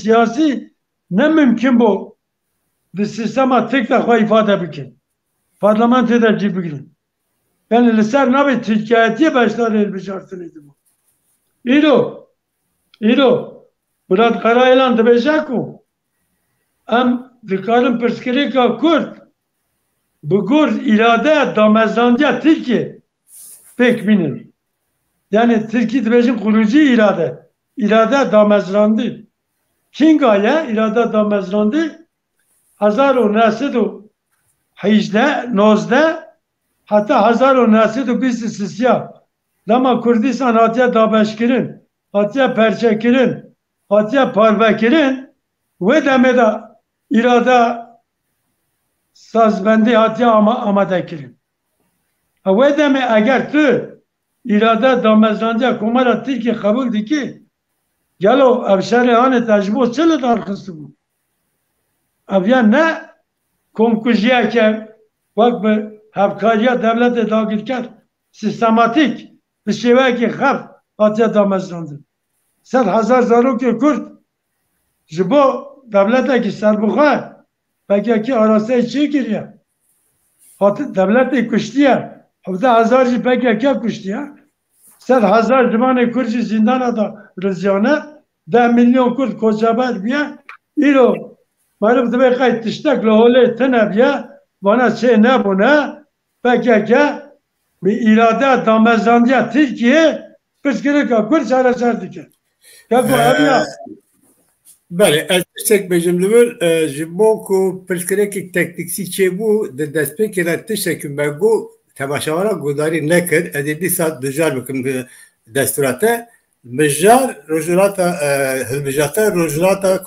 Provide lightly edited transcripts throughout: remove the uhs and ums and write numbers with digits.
siyasi ne mümkün bu. Bir sistema tek defa ifade bikin. Parlamentoda cibirin. Yani liser nabi Türkiye'ye başlar elbicarsınıydı bu. İro. Murat Karayılan dibecek o. Em dikarin perskirika Kürt bu Kürt irade damezlanca Türkiye pek binin. Yani Türkiye dibecek kurucu irade. İrade damezlandı. Kingaya irade damezlandı. 1918 hatta 1923 lama Kürdistan hatiye dabeşkirin, hatiye perçekirin, hatiye parvekirin ve demede irade sazbendi hatiye amadekirin. Ve deme eğer tu irade damezlanca kumara Türkiye kabul di ki gelo evşeri hane tecrübe çile darkısı bu. Avya ne konkujiye ki bak bu hevkariye devlete dagirker sistematik bir şey var ki hep hatiye damezlandı. Sen hazar zaruki Kürt jibo devlete ki serbuha peki ki arası içi giriyor. Devlete kuştuya havda hazarcı peki ki kuştuya sen hazar zamanı Kürtçü zindana da rıziyana 10 milyon Kürt kocaber biye ilo marif dibe kayıt tiştek lohole tenebiye bana şey ne bu ne peki bir irade damezlandıya Türkiye kışkırık Kürt çareçer dike. Ya bu evya Bale, ez tiştek bejimlivir ji bo ku pirsgirêkê teknîksî çêbû di destpêkê de tiştekî me got temaşavara gudarî nekir ez ê dîsa dijar bikim bi destûra te mijar rojhilata hilbijata rojhilata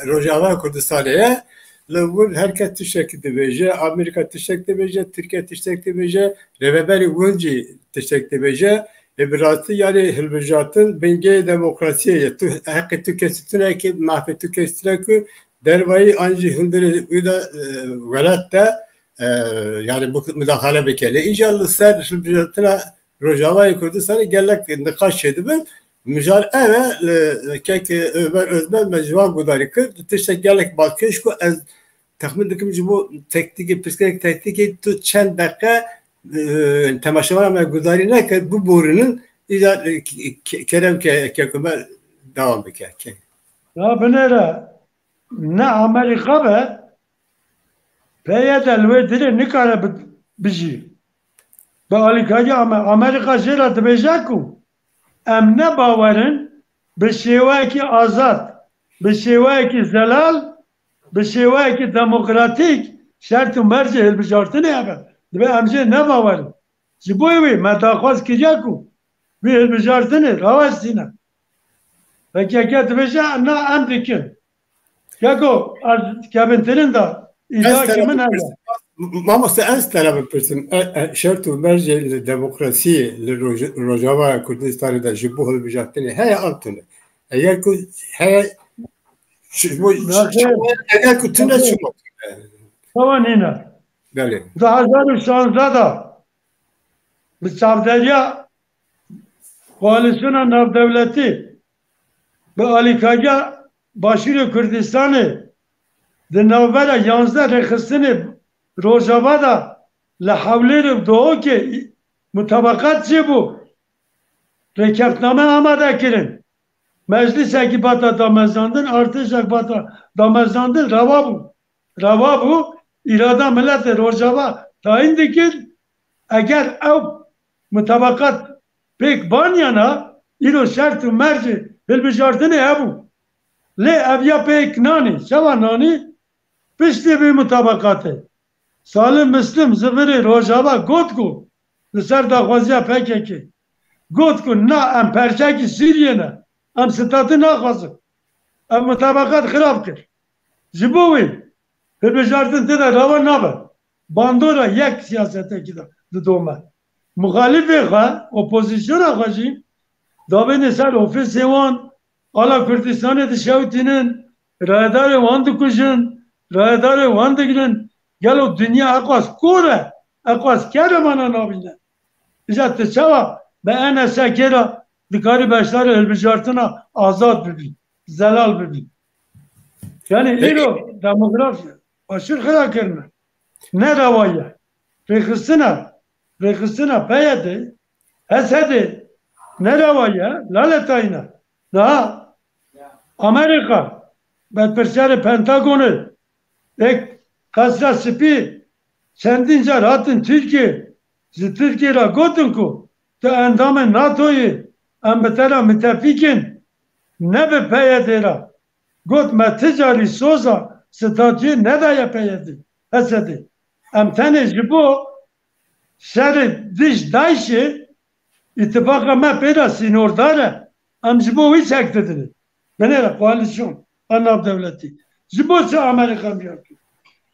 Rojava Kurdistanê ye li wir herkes tiştekî dibêje Amerîka tiştek dibêje Tirkiye tiştek dibêje rêveberê win jî tiştek dibêje bi rastî yani hilbijatin bingê demokrasiyê ye tu heqê tu kesîtine ki mahfê tu kesîtine ku dervayî an jî hundirê wî de welat de yani bu müdahale bike li îca li ser hilbijatina Rojavayê Kurdistanê gelek nikaş çêdibin mijar ev e kek Ömer Özmen me ciwan gudarî kir tiştek gelek balkêş ku ez texmin dikim ji bo teknîkê pirsgirêk teknîkê tu çend deqe temaşavara me gudarî nekir bu borînin îca kerem kekume devam bike. Ya binêre ne Amerika be peye de li wê dilê nikare bijî. Bi alîkariya Amerika jê re dibêje ku em ne bawerin bi şêweyekî azad, bi şêweyekî zelal, bi şêweyekî demokratîk şert û mercê hilbijartinê hebe. Dibe em jê ne bawerin. Ji bo wê me daxwaz kiriye ku wî hilbijartinê rawestîne. PKK dibêje na em dikin. Yeko kevin da îdia kimin hebe. Mamoste ez tane bipirsim şert û mercê li demokrasiyê li Rojava Kurdistanê de ji bo hilbijartinê heye an tune. Eger ku heye eger ku tune çima. Tamam nîne. Belê. 2016 da bi çavderiya koalisyona navdewletî bi alîkariya Başûrê Kurdistanê di navbera 11 rêxistinê Rojava da li hewlêrê dohokê mutabakat çêbû rêkefname amade kirin. Meclisekî bata damezlandin, artêşek bata damezlandin reva bû irada milletê Rojava tayin dikir eger ew mutabakat pêk banyana îro şert û mercê hilbijartinê hebû. Lê ev ya pêk nanî çawa nanî piştî vê mutabakatê. Salim Müslim zıvırı Rojava got ku li ser daxwaziya PKK got ku na em perçekî Sûriye ne em statî naxwazin em mutabakat xirab kir ji bo wê hilbijartin tê de rava nabe bandora yek siyasetekî de didome muxalîfê xwe opozisyona xwe jî davênê ser ofîsê wan ala Kurdistanê dişewtînin rayedarê wan dikujin rayedarê wan digirin gelo dünya ekwas kore ekwas keremana nabîne îca tu çawa be NSK'ra dikarî beşdarê hilbijartina azad bibî zelal bibî Yani ilo demografi aşırı kadar kelime. Ne ravaya? Rekısına peyedi. Esedi. Ne ravaya? Laletayna. Daha Amerika. Bedperseri Pentagon'u. Ek kasra sipi. Kendince rahatın Türkiye. Türkiye'ye gotun ku. Te endamı NATO'yu. Embetera mütefikin. Ne be peyedera. Got me ticari soza statü ne da yapaydı. Esedi. Em tane jibo şeri diş dayşi ittifaka me peyda sinordare. Em jibo hiç ekledini. Benera koalisyon. Anab devleti. Jibo se Amerika mı yapıyor?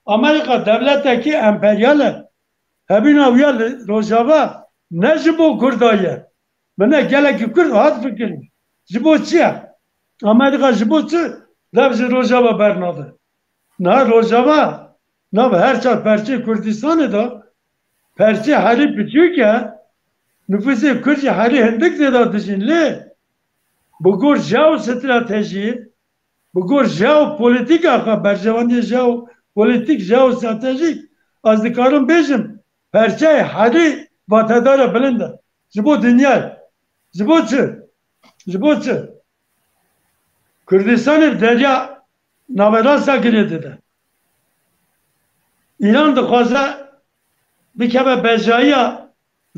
Amerika devletteki emperyale hebina uyarlı Rojava ne jibo kurdaya. Bana geleki kurd hat fikir. Jibo çiye? Amerika jibo çiye? Levzi Rojava bernadı. Na Rojava, na her çar perçe Kürdistan'ı da perçe hari bitiyor ki nüfusu Kürtçe hari hendik de da düşünle. Bu gur jeostrateji, bu gur jeopolitik aka berjevandi jeopolitik jeostratejik az dikarım bejim perçe hari vatadara bilinde. Jibo dünya, jibo çı. Kürdistan'ı derya namerasa girdi de. İran da fazla bir kere Bezra'ya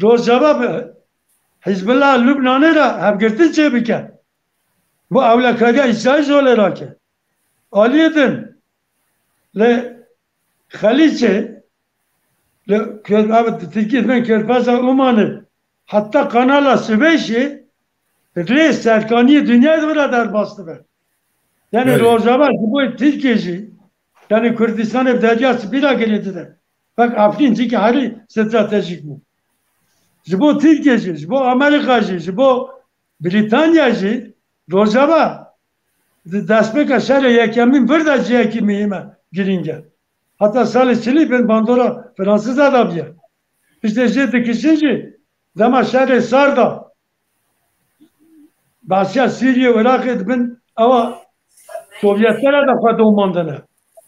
Rojava Hizbullah Lübnan'ı da hep girtince bir kere. Bu avlakaya İsrail olarak ki. Aliyedin le Halice le Türkiye'den Körfez'e Uman'ı hatta Kanala Süveyş'i reis Serkaniye dünyada burada bastı be. Yani evet. Rojava bu Türkiye'ci yani Kürdistan'ı deryası bir akıllıdır. Bak Afrinci ki hari stratejik mi? Bu Türkiye'ci, bu Amerika'cı, bu Britanya'cı Rojava despeka şere yekemin burada cihekimiyime girince. Hatta Salihçili ben bandora Fransız adam ya. İşte ciddi kişinci dama şere sarda Basya, Suriye, Irak edibin ama Sovyetlere de feda umandına.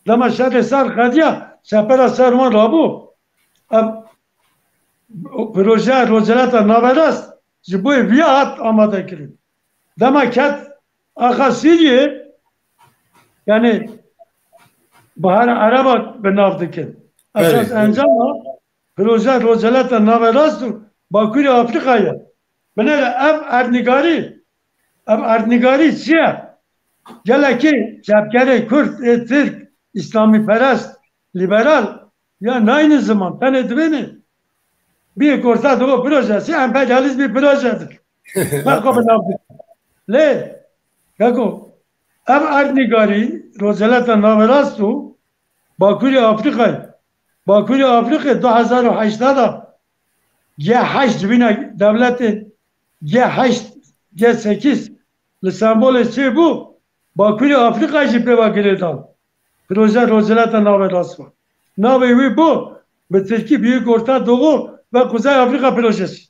Dama şere sar kadiya sepera sarman rabu. Proje rojelata naveras jiboy viyat amada kirin. Dama ket aka Suriye yani bahar araba benavdikin. Esas encama proje rojelata naveras Bakuri Afrika'ya. Benele ev ernigari çiye? Gele ki cepkere Kürt, Türk, İslami perest, liberal ya aynı zaman beni bir Orta Doğu projesi emperyalist bir projedir. Le kako ev ernigari rozelata naverastu Bakuri Afrika'ya. Bakuri Afrika 2008'da G8 bina devletin G8 G8 sembolü şey bu. Bakuri Afrika'yı pevakileden. Proje rozelata naveras var. Navevi bu. Ve Türkiye Büyük Orta Doğu ve Kuzey Afrika projesi.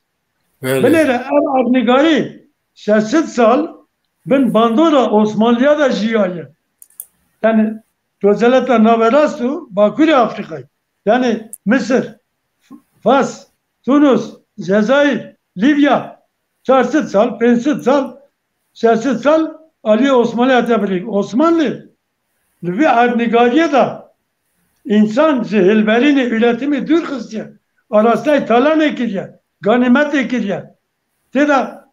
Böyle ev abnigari 60 sal ben bandora Osmanlı'ya da jiyayı. Yani rozelata naverasu Bakuri Afrika'yı. Yani Mısır, Fas, Tunus, Cezayir, Libya, 40 sal, 50 sal, 60 sal Ali Osmanlı Atabrik. Osmanlı ve Ernigariye da insan zihilberini üretimi dür kızca. Arasay talan ekiliyor. Ganimet ekiliyor. Teda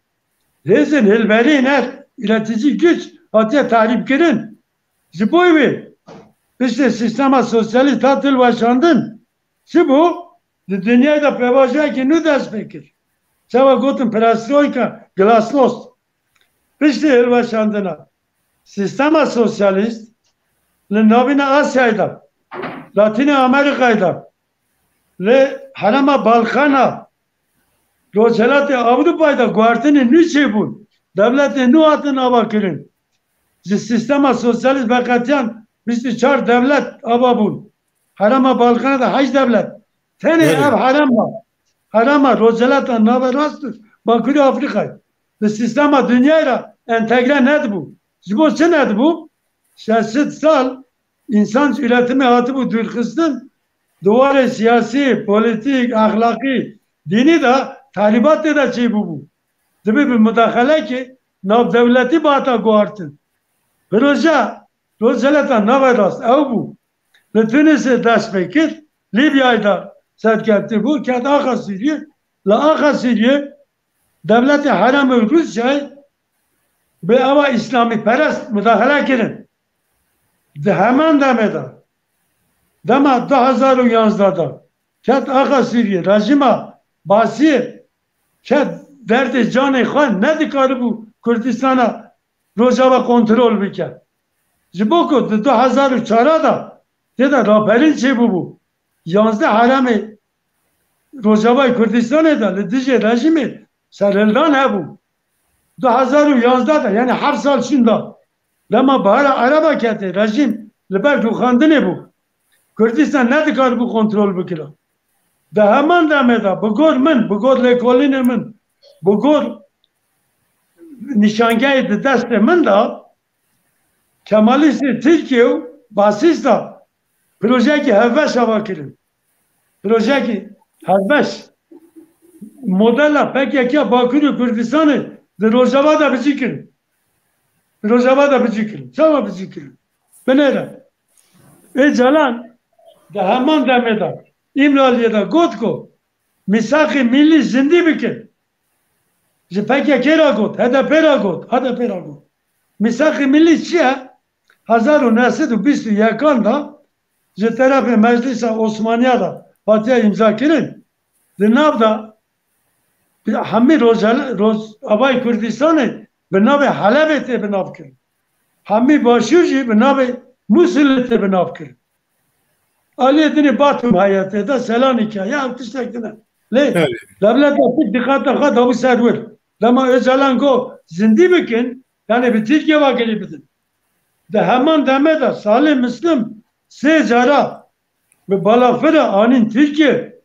rezin hilberi iner üretici güç hatta tahrip girin. Ziboyvi işte sistema sosyalist tatıl başlandın. Bu dünyada pevaja ki nu ders bekir. Çava gotun perestroika glasnost. İşte el başlandığına. Sistema sosyalist le nabina Asya'da Latin Amerika'da le Harama Balkan'a Rozelatı Avrupa'da guartini nüçe bu. Devleti nu adına bakırın. Sistema sosyalist bakatyan biz çar devlet ababun. Harama Balkan'a hac devlet. Tene ev harama Rozelatı naverastır. Bakırı Afrika'yı. Ve sistema dünyayla entegre nedir bu? Bu nedir bu? 60 سال insan üretimi hatı bu dürküstün duvarı siyasi, politik, ahlaki, dini de talibat da şey bu. Tabi bir müdahale ki nav devleti bata guartın. Projeleten navarast ev bu. Ve Tunus'e ders bekir, Libya'da serketti bu, kâd Ağa Suriye, la Ağa Suriye devleti haram-ı Rusya'yı ve ama İslami perest müdahale kirin. De hemen demeda. Dema 2011'da kâd Ağa Suriye rejima basir kâd derdi canı xan ne dikarı bu Kürdistan'a Rojava kontrol bike. Jiboku 2004'da dedi raperin çi bu. 11 harami Rojava Kürdistan'da lidije rejimi sereldan hebu. 2011'da yani her sal şunda. Lama bahara araba kati rejim liber duxandine bu. Kürdistan ne dikar bu kontrol bikira. De hemen demeda bugor min, bugor lekoline min, bugor nişangahı de deste min da Kemalisti Türkiye basista proje ki heves hava kirin. Proje ki heves modella PKK Bakırı Kürdistan'ı de Rojava da bizi kirin. Rojava da bizi kirin. Sama bizi kirin. Ben öyle. Calan de hemen demeda İmralı'da Gotko misak-ı milli zindi bikin. PKK ra got, HDP ra got, HDP ra got. Misak-ı milli çiye 1921'da ji tarafı Meclis-i Osmaniye'da Fatih'e imza kirin. Di navda hemi Avay Kürdistan'ı bi navê Helebê tê bi nav kirin. Hemi başûr jî bi navê Musulê tê bi nav kirin. Aliyetini Batum hayatı da Selanik'e ya tiştekine. Le, devlet de dikkat da bu server. Lama Öcalan go zindi bikin yani bir Türkiye vakili bidin. De hemen demede Salih Müslüm secara ve balafıra anin Türkiye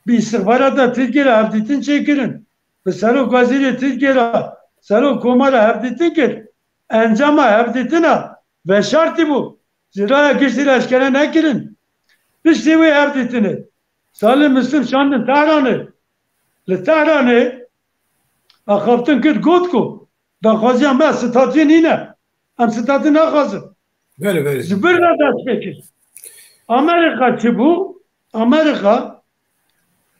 bir istihbarata Türkiye'ye hevditin çekirin. Ve Serok Vaziri Türkiye'ye Serok Komar'a hevditin ki encama hevditina ve şartı bu. Ziraya geçti leşkere ne kirin? İşte bu hevditini. Salih Müslüm şandın Tahran'ı. Le Tahran'ı akaptın kıt gotku. Da kazıyan ben statü nine. Hem statü ne kazı? Böyle. Zıbırla ders peki. Amerika ki bu, Amerika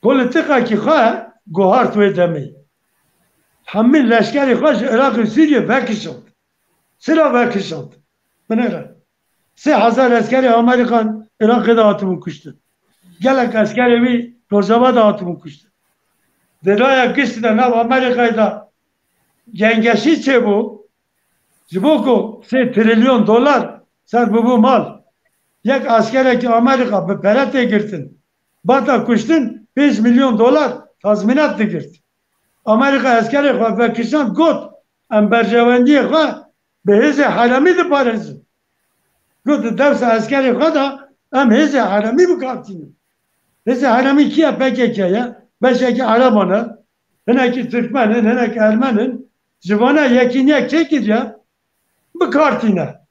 politika ki ha gohart ve demeyi. Hamil leşkeri kaç Irak-ı Suriye vekişant. Sıra vekişant. Ben öyle. 3,000 askeri Amerikan Irak'ı dağıtımı kuştu. Gelek askeri bir Rojava dağıtımı kuştu. Deraya kıştı da nav Amerika'da yengeşi çe bu. Ziboku 3 trilyon dolar ser bu mal. Yek askere ki Amerika bir perete girtin. Bata kuştun 5 milyon dolar tazminat da girt. Amerika askeri ve kişan got embercevendiye ha beheze harami de parası. Got devsa askeri da hem heze harami bu kartını. Heze harami kiye PKK'ya beşeki Araban'a heneki Türkmen'in heneki Ermen'in zivana yekinyek çekir ya bu kartına.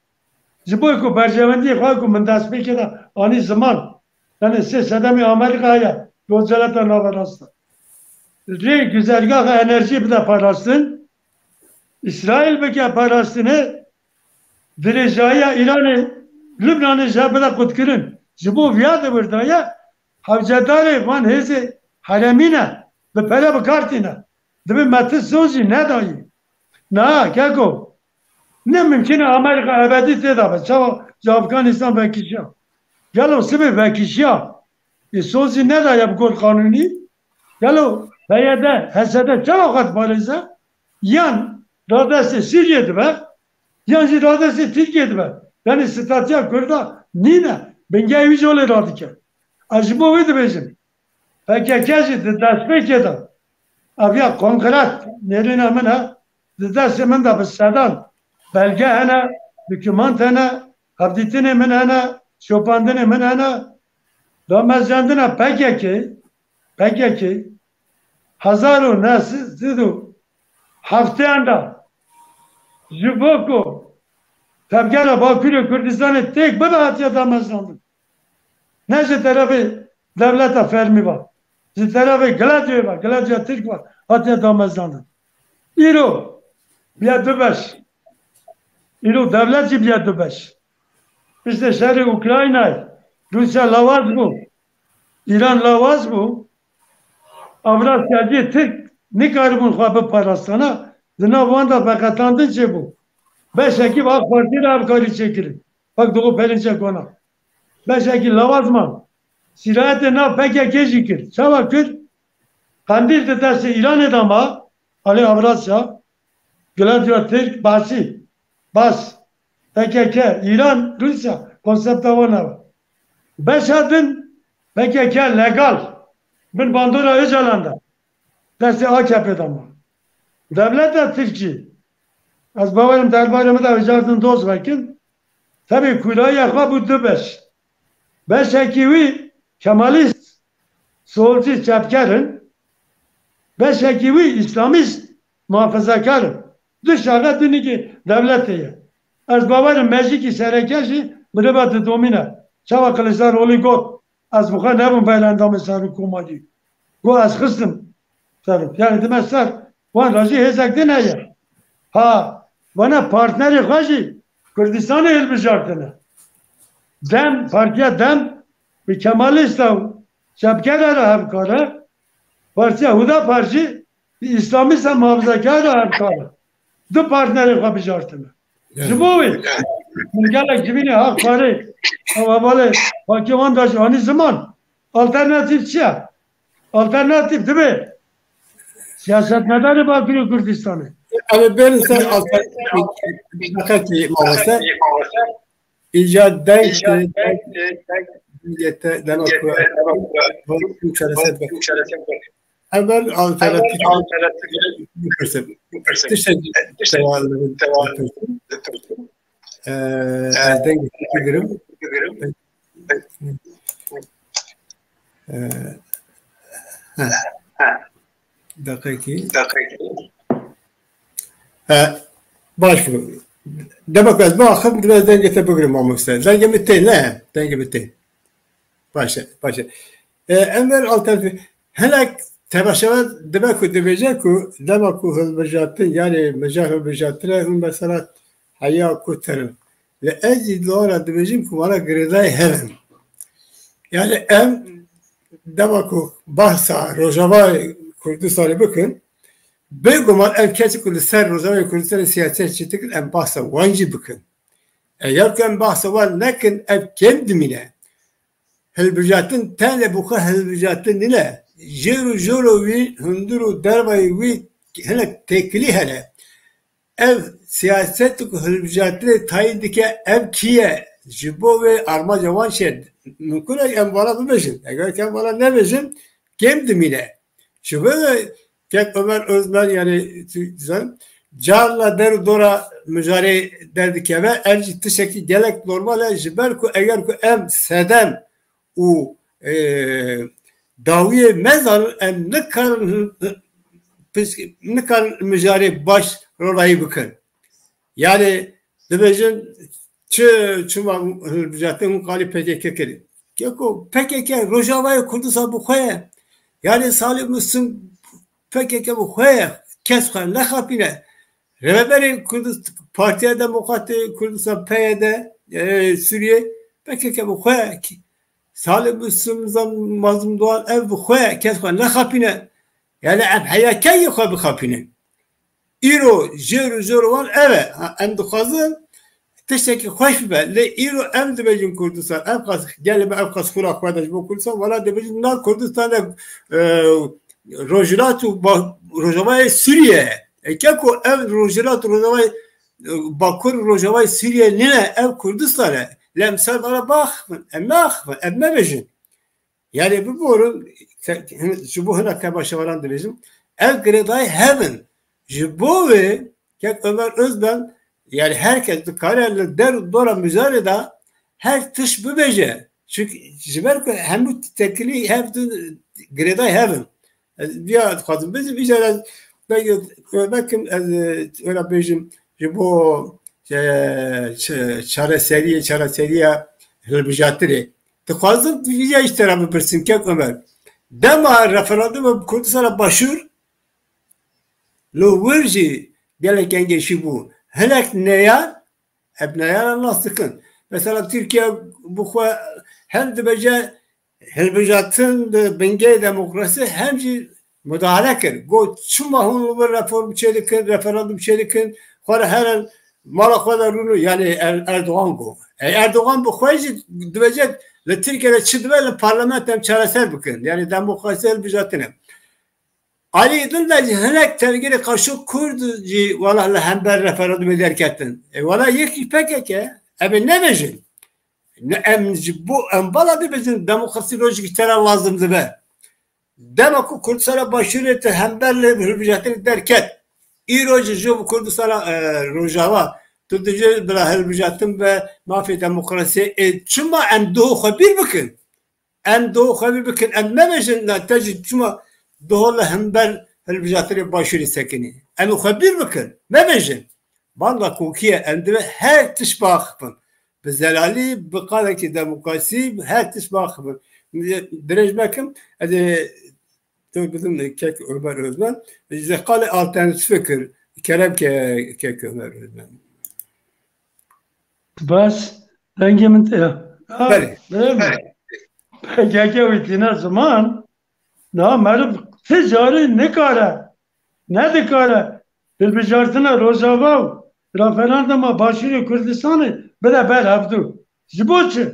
Ziboyku bercevendiye kalku mendasbeki de ani zaman yani siz sedemi Amerika'ya yolculukla navarasta. Güzergah enerji bir de parasın. İsrail beke parasını Direjaya İran'ı Lübnan'ı jabıda kutkirin. Zibo viyadı burada ya havcadari van hezi haremine ve pere kartına. Debi metis sozi ne dahi. Na keko. Ne mümkün Amerika ebedi tedavi. Çava Afganistan vekişya. Gelo sibi vekişya. Sozi ne dahi bu kod kanuni. Gelo beyede hesede çava kat barize. Yan radesi Suriye'de be. Yan radesi Türkiye'de be. Yani statya kurda nine. Benge eviz ole radike. Acıbo vidi bizim. PKK'cı de despekede. Avya konkret nerine mene de destemen de bisadan belge hene, dokümant hene, habditine min hene, şopandine min hene. Da mezcandine PKK hazaru nasidu hafteyanda Jiboko Tevgera Bakırı Kürdistan'ı tek bir hatiye damazlandı. Ne ji tarafı devlete fermi var. Ji tarafı Gladio var. Gladio Türk var. Hatiye damazlandı. İro biya dübeş. İro devletçi biya dübeş. İşte şehri Ukrayna'yı. Rusya lavaz bu. İran lavaz bu. Avrasyacı Türk ne karibun xabı parastana. Zina vanda bekatandın çe bu. Beş ekip AK Parti'yle avkari çekilir. Bak doğu perinçe kona. Beş ekip lavazman. Sirayete na PKK jikir. Çava kür. Kandil de derse İran edama. Ali Avrasya. Gladio Türk basi. Bas. PKK. İran, Rusya. Konsepta vana. Beş adın PKK legal. Bin Bandura Öcalan'da. Derse AKP'de ama. Devlet de Türkçi. Az bavarım derbarımı da vecardın doz vakin. Tabi kuyruğu yakma bu dübeş. Beş ekivi Kemalist, solcu çepkarın. Beş ekivi İslamist muhafazakarın. Dışarıda düniki devlet diye. Az bavarım mecliki serekeşi mırebatı domine. Çava Kılıçdaroğlu got. Az bu kadar ne bu beylendamı sarı kumacı. Bu az kıstım. Yani demezler. Van racı hezekti ne ya? Ha, bana partneri kaçı Kürdistan'ı elbisartını. Dem, partiye dem bir Kemalist şapkara hemkara partiye Huda Parti bir İslamist muhafazakara hemkara. Du partneri kapıcartını. Zibovi. Mülkelek cibini hak parı ama böyle hakimandaş ani zaman alternatif çiğ. Alternatif değil mi? Siyaset medeni bakıyor Kürdistan'ı. Ama ben sen alternatif maalesef icat denk millete demokrasi hemen alternatif denk getiririm. Başka demokrasi bakım biraz denge tepebilirim ama işte denge bitti ne denge bitti başa emir alternatif hele tebaşa demek ki diyecek ki demek ki hızbıcatın yani mecah hızbıcatına mesela hayya kurtarın ve ezi doğru diyeceğim ki bana gridai hemen yani em demek ki bahsa Rojava Kurdistan'ı bakın Beguman ev kesi Kurdistan Rojava Kurdistan siyaset çitik em bahsa vancı bakın eğer ki em bahsa var lakin ev kendimine Helbijatın tane bu kadar helbijatın ne? Jeru vi hunduru dervayı vi hele tekli hele. Ev siyaset helbijatı tayindike ev kiye jibo ve arma cavan şey. Mümkün em bana bu beşin. Eğer kem bana ne beşin? Kem dimine. Şu böyle kek Ömer Özmen yani Carla der dora mücare derdike ve erci tişeki gelek normal jiber ku eğer ku em sedem o daviye mezar em ne kadar mücadele baş rolayı bakın. Yani dibecin çuma mücadele kali PKK kedi. Keko PKK Rojava'yı Kurdistan bu koya. Yani Salih Müslüm PKK bu koya. Keskan ne kapine. Rebeli Kurdistan Partiye Demokrati Kurdistan PYD Suriye PKK bu koya. Salih Müslüm mazlum doğan ev bu koya keskan ne kapine yani ev hayakayı yok bu kapine İro jeru var evet em dukazın teşekkür hoş be le İro em de bejin Kurdistan ev kas gelme ev kas kurak kardeş bu Kurdistan valla de bejin na Kurdistan'da rojilatu Rojava Suriye keko ev rojilatu Rojava Bakur Rojava Suriye ne ev Kurdistan'a lemsel bana bak emme bejin yani bu borun şu bu hına kabaşa varan da bizim ev gredai heaven bu ve kek Ömer Özben yani herkes de kararlı der dora müzareda her tış bu beje çünkü jiber hem bu tekli hem gredai heaven ya kadın bizim icra belki öyle bejim bu çareseriye hilbijatiri. Tıkazım ya iştirafı birsin ki Ömer. Dema referandum Kürdistan'a başvur. Lo verci gelek engeşi bu. Helek neya? Ebneya nasıl sıkın. Mesela Türkiye bu hem de bence hilbijatın benge demokrasi hem de müdahale kır. Go çuma hun bir reform çelikin, referandum çelikin. Kara her mala kadar bunu yani Erdoğan go. Erdoğan bu khoyji dibecek le Türkiye'de çıdve parlamentem çaresel bakın. Yani demokrasi hilbijatını. Ali idin de henek tergiri kaşık Kürtçi vallahi hember referandum ederken. Vallahi yek PKK. Abi ne bejin? Ne emci bu embala bir bejin demokrasi lojik tera lazımdı be. Demek ki Kürdistan'a başvuru etti hemberle hürriyetini derken İroji jo Kürdistan'a rojava tutucu bela hürriyetin ve mafi demokrasi çuma em doğu habir bakın. Em doğu habir bakın. Em ne bejin tecid çuma doğru hember hürriyetine başvuru sekini. Em habir bakın. Ne bejin? Valla Türkiye emde her tişbah bakın. Bezelali bıkadaki demokrasi her tişbah bakın. Derejmekim bizim kek Ömer Özmen zekali alternatif fikir kerem kek Ömer Özmen. Bas dengi min ya. Beli. PKK vitine zaman na merib ticari ne kare ne dikare hilbijartına Rojava referanduma başvuru Kürdistan'ı bile haftu. Jiboçi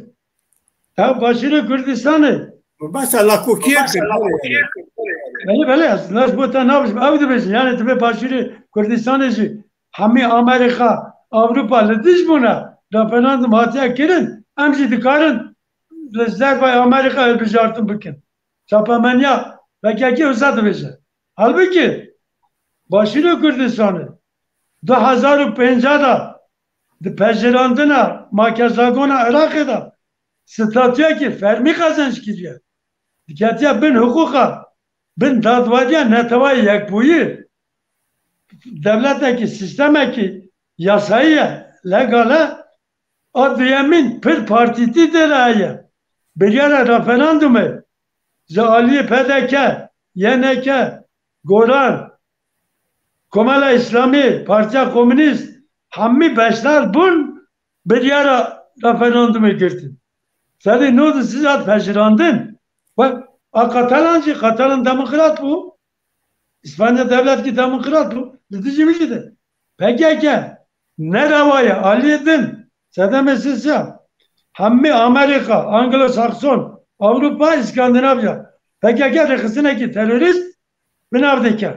ya başvuru Kürdistan'ı Mesela Türkiye بله ناس بوده نباشه عبد بشه یعنی تو به باشیری کردستانشی همه آمریکا avrupa لدیش بونه رفراندوم هاتیه کرن امشی دکارن لزر بای آمریکا بجارتون بکن çapamanya PKK uzadı bشه halbuki başvuru Kürdistan'ı 2050'da pejirandına Makezagona Irak'da statüye ki fermi kazanç gidiyor. Dikatiye bin hukuka bin dadvadiye netavayı yekbuyi devletteki sistemeki yasayı legale adliyemin pir partiti deraya bir yere referandumu Ali PDK, YNK, Goran, Komala İslami, Partiya Komünist hammi beşler bun bir yere referandumu girdin. Seni ne oldu siz at peşirandın? Bak Katalancı, Katalan demokrat bu. İspanya devlet ki demokrat bu. Dediğim gibi. PKK ne ravaya aliyedin. Sedemesiz ya. Hammi Amerika, Anglo-Sakson, Avrupa, İskandinavya. PKK rekısına ki terörist binavdeki.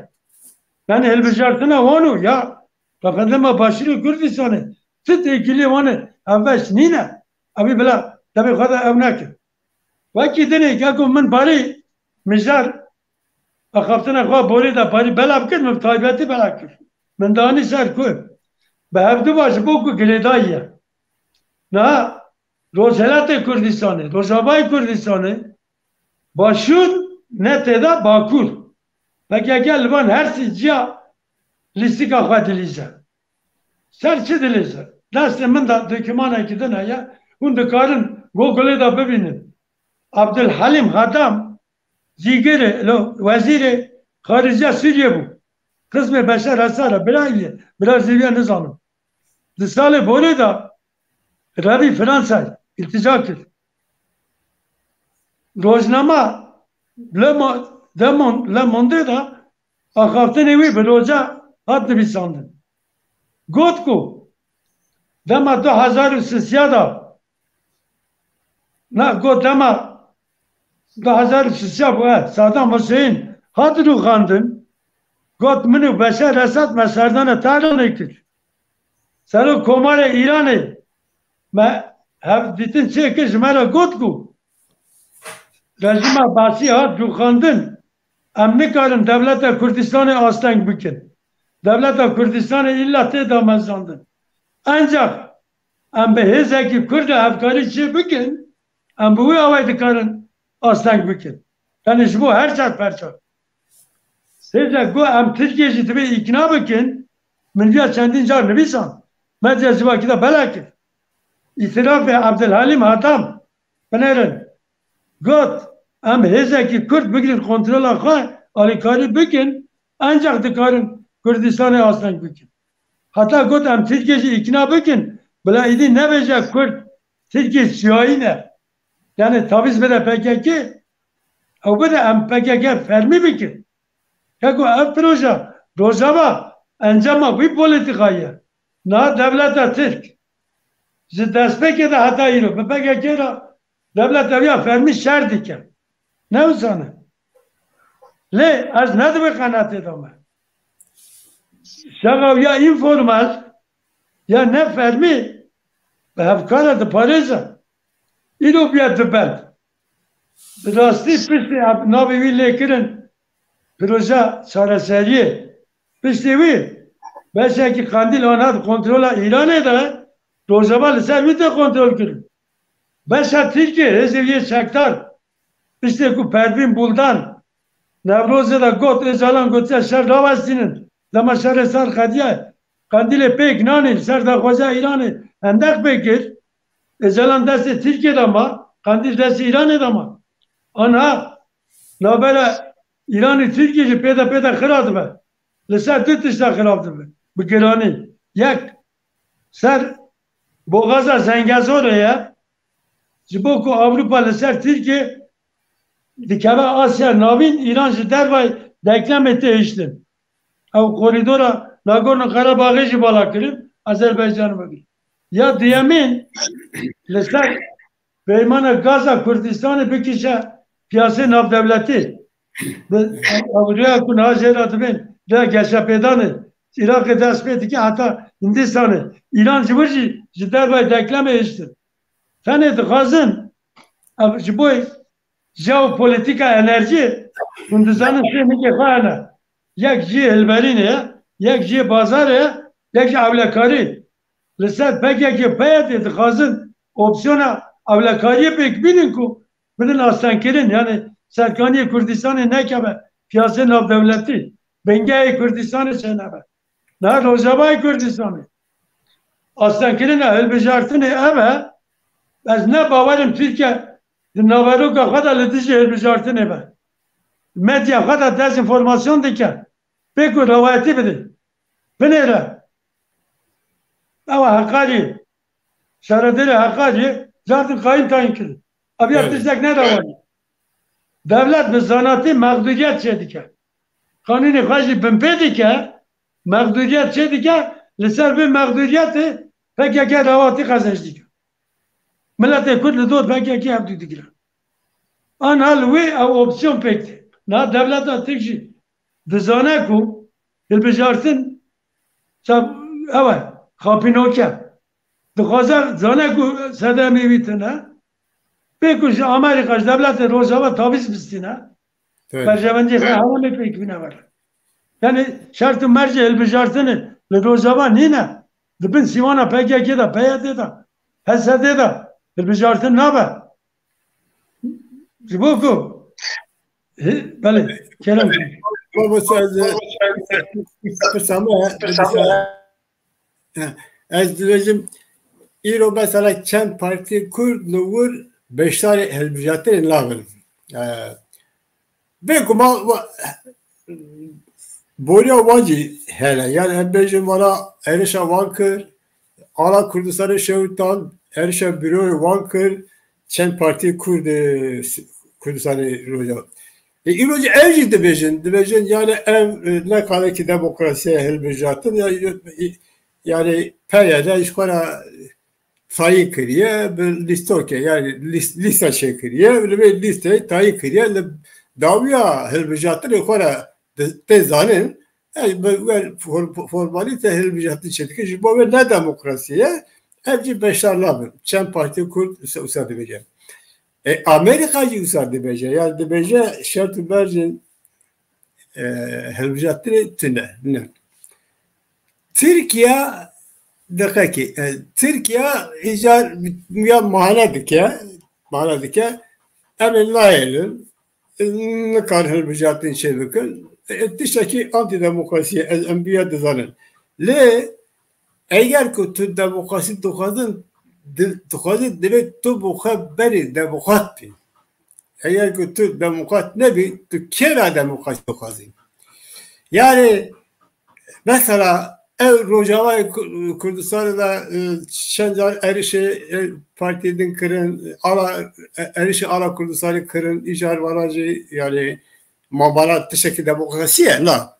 Yani elbijartına onu ya. Bakandama başını Kürdistan'ı. Süt ikili onu. Avveş nine. Abi bila. Tabi kadar evnaki. Vaki dene ki akım min bari mijar akaptına kwa bori da bari belab kır mı tabiatı belab kır. Min dani ser koy. Behevdu başı bu ku giledayya. Na Rozelat Kürdistan'ı, Rojavay Kürdistan'ı başur ne teda Bakur. Peki gel van her sicya listika khadilize. Serçe dilize. Derste min da dokümana gidene ya. Hun karın Google'da da bebinin. Abdülhalim Hadam zigiri veziri Harice Suriye bu. Kısmı beşer hasara biraz zirviye nizamı. Dışarı böyle da Ravi Fransa iltica kır. Roznama Le Monde da akaften evi bir roja hattı bir sandın. Gotku dema 2003'da na got dema 2003'da bu Saddam Hüseyin hattı kandın. Got minu beşer Esad mesardana tarihine ektir. Sen o komare İran'ı hev ditin çekiş mera gotku. Rejime basi hat dukandın. Em nikarın devlete Kürdistan'ı aslan bikin. Devlete Kürdistan'ı illa tedamazlandın. Ancak em be hezeki Kürde hevkari çi bikin. Em bu havay dikarın aslan bikin. Yani şu bu her çat perçat. Sizce bu em Türkiye'ci tibi ikna bikin. Min biya çendin car nebisan. مجلس واكده بلاك اعتراف عبد الحليم هاتم بنرن قلت ام هزaki Kürt bugün kontrol akı alikari bugün ancak dikarın Kürdistan'a aslan bugün. Hatta got am Türkiye'yi ikna bugün bela idi ne verecek Kürt Türkiye siyahi ne? Yani tabiz bile PKK o bile am PKK fermi bugün. Kako ev proje Rojava encama bir politikayı na devlete Türk ji destpêkê de heta îro bi PKK ra devlet eviya fermî şer dike. Ne uzanı? Le ez ne dibe qenatê da me. Şegav ya informal ya ne fermî bi hevkara di parêza. Îro biya dibend. Bi rastî piştî navê wî lêkirin proje çareseriyê. Piştî wî beşekî Kandîl ana kontrola Îranê de Rojava li ser wî de kontrol kirin. Beşa Tirkiye Hezeviyê Şektar işte ku Pervin Buldan Nevrozê de got Öcalan gotiya şer rawestînin dema şerê ser xediye Kandîlê pêk nanî ser daxwaza Îranê hendek pêkir Öcalan destê Tirkiye de ma Kandîl destê Îranê de ma anha navbera İranî Tirkiye jî pêde pêde xira dibe li ser du tişta xirab dibe bi giranî yek ser boğaza Zengezorê ye ji bo ku Avrupa li ser Tirkiye dikeve Asya navîn İran ji dervayê deklemê tê hiştin. Ew koridora Nagorno-Karabağê jî bala kirin Azerbaycanê vekir. Ya diyemîn li ser peymana gaza Kurdistanê bikişe piyasê navdewletî. Avruya ku niha jêra dibên de geşepêdanê Iraqê dest pê dike heta Hindistanê. İran ji wir ji dervayê deklemê hiştin. Tenê dixwazin ev ji bo jeopolitika enerji Hindistanê sêmikê xwe hene. Yek jî hilberînê ye, yek jî bazarê ye, yek jî ewlekarî. Li ser PKK peyetê dixwazin opsiyona ewlekariyê pêk bînin ku bidin astenkirin yani serkaniyê Kurdistanê nekeve piyasê navdewletî. Bengehê Kurdistanê çênebe. Ne Rojavayê Kurdistanê. Astenkirina hilbijartinê ev e ez ne bawerim Tirkiye di naveroka xwe de li dijî hilbijartinê be. Medya xwe de dezinformasyon dike. Pêk ku rawayetî bidin. Binêre. Ewa heqarî. Şeredêrê heqarî zaten qayîn tayîn kirin. Ev tiştek ne rawayî. Devlet bi zanatî mexdûriyet çê dike. Kanûnê xwe jî binpê dike mexdûriyet çê dike li ser vê mexdûriyetê PKK rawatî qezenc dike. Milletê Kurd li dor PKK hevdû dikirin. Anha li wê ew opsiyon pêk tê. Na devleta Tirk jî dizane ku hilbijartin ew e xapînoke. Dixwaze zane ku sedemê wî tune pêk ku ji Amerîka ji devletê Rojava taviz bistîne berjevendî xwe hewamê pêk bîne were. Yani şertü merci hilbijartinê li Rojava nîne dibin sîvana PKK de peyetê de HSD de hilbijartin nabe. Ji bo ku belê kerem ez dibêjim îro mesela çend partî Kurd li wir beşdarê hilbijartinê nabin. Bê ku Boriya wan jî hene yani em bêjin wala êrişa wan kir ala Kurdistanê Şewtan êrişa bîroyê wan kir çend partî Kurd Kurdistanê Rojava. Îro jî ev jî dibêjin yani ev ne kadar demokrasiye hilbijartin yani peyede ji xwe re tayîn kiriye bi lîstokê yani lîsta çê kiriye li vê lîsteyê tayîn kiriye li dawiya hilbijartinê xwe re tê zanin formalîte hilbijartin çê dike ji bo wê ne demokrasiye ev jî beşdar nabin çend partî Kurd wisa dibêje. Amerika jî wisa dibêje yani dibêje şert û berjên hilbijartinê tune. Tirkiye diqekî Tirkiye îcar ya mahane dike em ê nayêlin nikar hilbijartin çê bikin tiştekî antîdemokrasiye ez em biya dizanin. Lê eğer ki tu demokrasi tukhazin direkt tu bu haberi demokrat bi. Eğer ki tu demokrat ne bi, tu kera demokrasi tukhazin. Yani mesela ev Rojava Kurdistan'da Şencar Erişi partinin kırın, Erişi ala Kurdistan'ı kırın, icar varacı yani mabarat teşekkür demokrasiye la.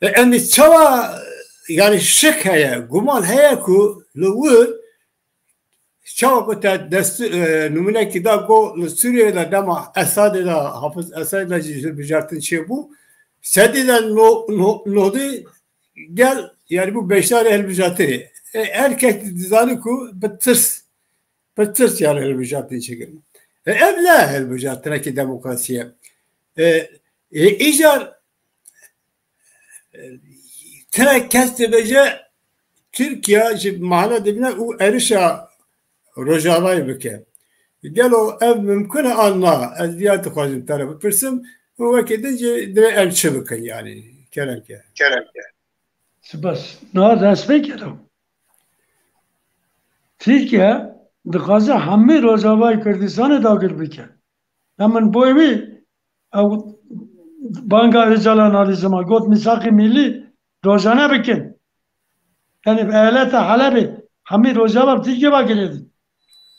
Emi çava yani şık heye, guman heye ku luvur çava ku te numune ki da go Suriye'de dema Esad'e da Hafız Esad'e bijartın şey bu. Sediden nodi gel yani bu beşler el mücadele. Erkek dizanı ku bitirs yani el mücadele çekelim. Evla el mücadele ki demokrasiye. İcar tere kestebece Türkiye mahalle dibine o erişa Rojava'yı büke. Gel o ev mümkün anla eziyatı kazım tarafı pırsım o vakitince de elçi büken yani. Kerem. Spas. Ne destek edem. Türkiye dikaze hammi Rojava'yı Kürdistan'ı dağır bike. Hemen bu evi Banka Öcalan analizma got misaki milli rojana bikin. Yani ehlete Halep'i hammi Rojava Türkiye bakiledi.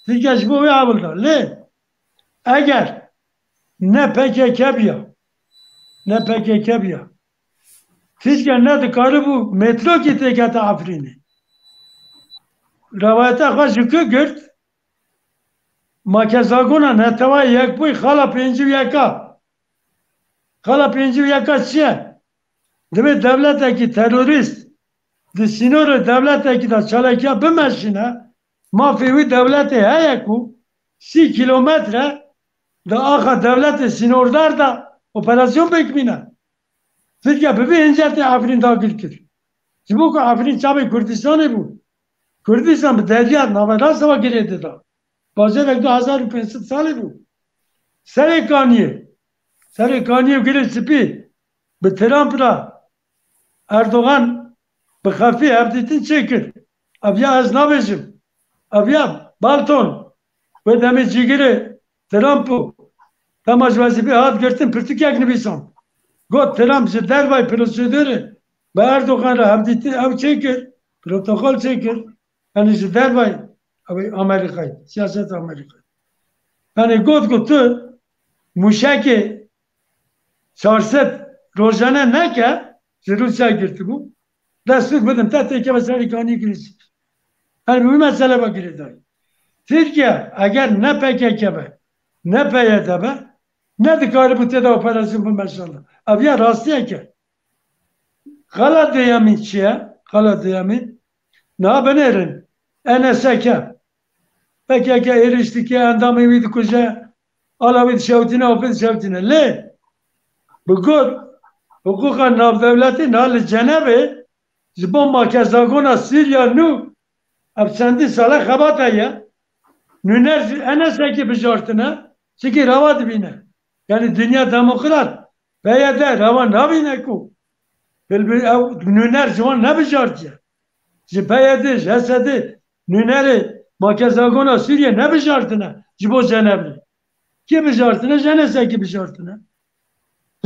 Türkiye bu evi avulda. Le eğer ne PKK biya Türkiye ne dikarı bu metro kitekete Afrin'i. Ravayete kaçıkı gürt makezaguna netava yek buy khala penci yaka. Khala penci yaka çiye. Demi devletteki terörist di sinoro devletteki da çalakya bimeşine mafevi devleti heyeku 6 kilometre da aha devleti sinordar da operasyon bekmine. Türkiye bebi incete Afrin dağıl kir. Bu ku Afrin çabı Kürdistan'ı bu. Kürdistan bir derya navada sava giredi da. Bazı vekti 1500 salı bu. Serekaniye gire sipi bir Trump'la Erdoğan bir hafi evditin çekir. Abya az nabecim. Abya Balton ve demet cigiri Trump'u tamaj vazibi hat girtin pırtık yakını bisam. Got Trump ji dervay prosedürü ve Erdoğan'a evditin ev çekir. Protokol çekir. Yani ji dervay Amerika'yı. Siyaset Amerika. Yani got tu muşaki çarset rojane neke Rusya girdi bu. Destek bedin teke ve serikani girisi. Yani bu mesele bakır. Türkiye eğer ne PKK be, ne PYD be, ne dikarı bu teda operasyon bu mesele. Abi ya rastya ki. Kala diyamin çiye, ne haberin? NSK. PKK erişti ki endam eviydi kuca, alavit şevtine, ofis şevtine. Le, bu hukuka nav devleti nali Cenev'i zibon makezagona Sirya nu absendi sala khabata ya nüner NSK bijartına çünkü rava dibine. Yani dünya demokrat veya da rava nabine ku. Nüner civan ne bijartı? Cipayedi, cesedi, nüneri makezagona Sirya ne bijartına? Cibo Cenev'i. Ki bijartına? NSK bijartına.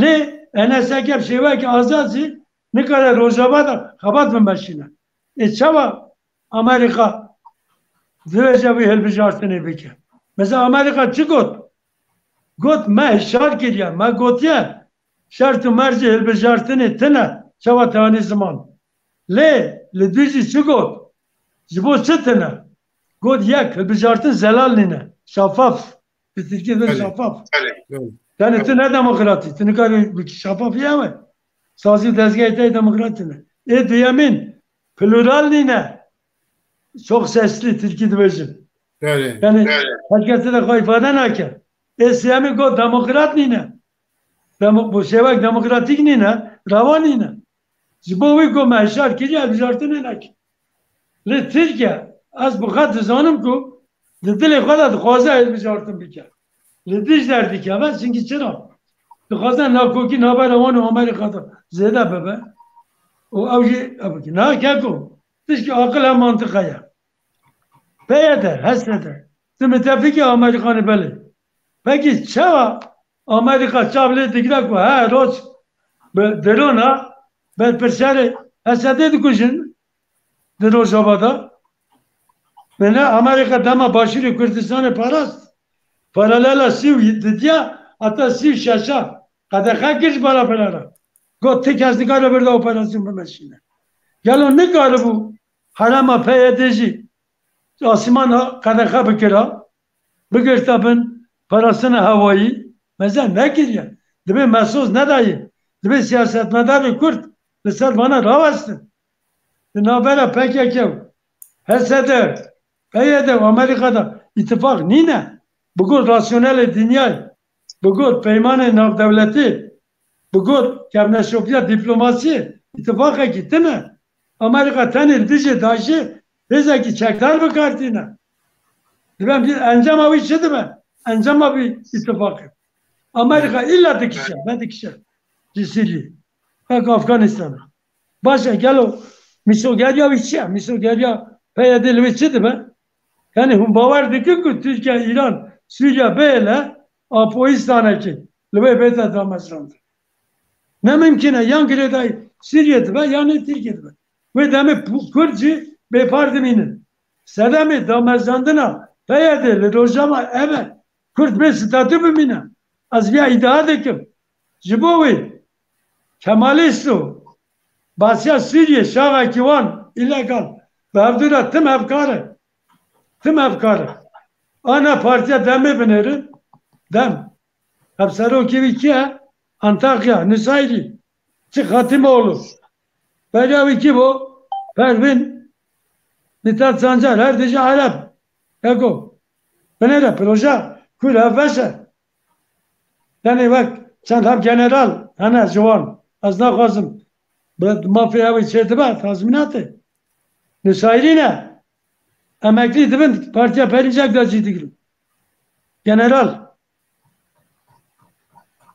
Le NSK şeyva ki azazı ne kadar Rojava da kapat mı başına? Çava Amerika dövece bir helbijartını bike. Mesela Amerika çıkot. Got me şart kiriya. Me got ya. Şartı merci helbijartını tına. Çava tani zaman. Le düzü çıkot. Jibo çıtına. Got yak helbijartın zelalline. Şeffaf. Bitirki de şeffaf. Yani tu ne demokrati? Tu ne kadar şeffaf ya mı? Sazı dezgahı demokratine. Diyemin plural nine. Çok sesli Türkiye dövüşüm. Yani herkese de kayıfade nake. Siyami go demokrat nine. Bu şevak demokratik nine. Rava nine. Zibovi go meşar kiriya bijartine nake. Le Türkiye az bu kadar zanım ku dili kadar khaza el bijartın bike. Le diş derdik ya ben çünkü çıra. Dikhazen nakoki naber avan Amerika'da zeda bebe. O avcı abaki na keko. Diş ki akıl mantıkaya. Peyede, hesede. Müttefiki Amerikanı böyle. Peki çava Amerika çavle dikdak var. Ha roz derona ben persere hesede dikuşun derojabada. Bana Amerika dama başırı Kürdistan'ı parast. Paralela siv diye hatta siv şaşa. Kadaka giz bana paralara. Got tek azdıkara bir de operasyon bilmesine. Gelin ne kadar bu harama peyedeci Asiman kadaka bikira bigir tabın parasını havayı mesela ne giriyor? Dibe mesuz ne dayı? Dibe siyasetmedarı Kürt mesela bana ravastı. Nabera PKK hesede peyede Amerika'da ittifak nine? Bugün rasyonel dünya bugün peymanı nav devleti bugün kemneşofiya diplomasi ittifaka gitti mi? Amerika tenir dici daşı bize çekler bu kartına. Ben bir encam abi içedi mi? Encam abi ittifakı. Amerika illa dikişer. Ben dikişer. Cisili. Bak Afganistan'a. Başka gel o Misogerya içe. Misogerya peyedeli içedi mi? Yani humbavar dikin ki Türkiye, İran, Suriye böyle Apoistan'daki Lübe beyte damazlandı. Ne mümküne yan giredayı Suriye'de ve yani Türkiye'de. Ve demek Kürtçü bepardiminin. Sedemi damazlandına peyedeli rojama evet. Kürt bir statü bimine. Az bir iddia dikim. Jibovi Kemalistlu Basya Suriye Şaha Kivan illegal. Bevdura tüm efkarı. Tüm efkarı. Ana partiye demi binerim. Dem. Hepsaro gibi ki Antakya, Nusayri. Çık Hatimoğlu. Becavi ki bu. Pervin. Mithat Sancar. Her dici Arap. Eko. Benere proje. Kul hafese. Yani bak sen hep general. Hani Jovan. Az daha kazım. Mafya içeride bak. Tazminatı. Nusayri ne? Emekli dibin partiye perinecek de ciddi. General.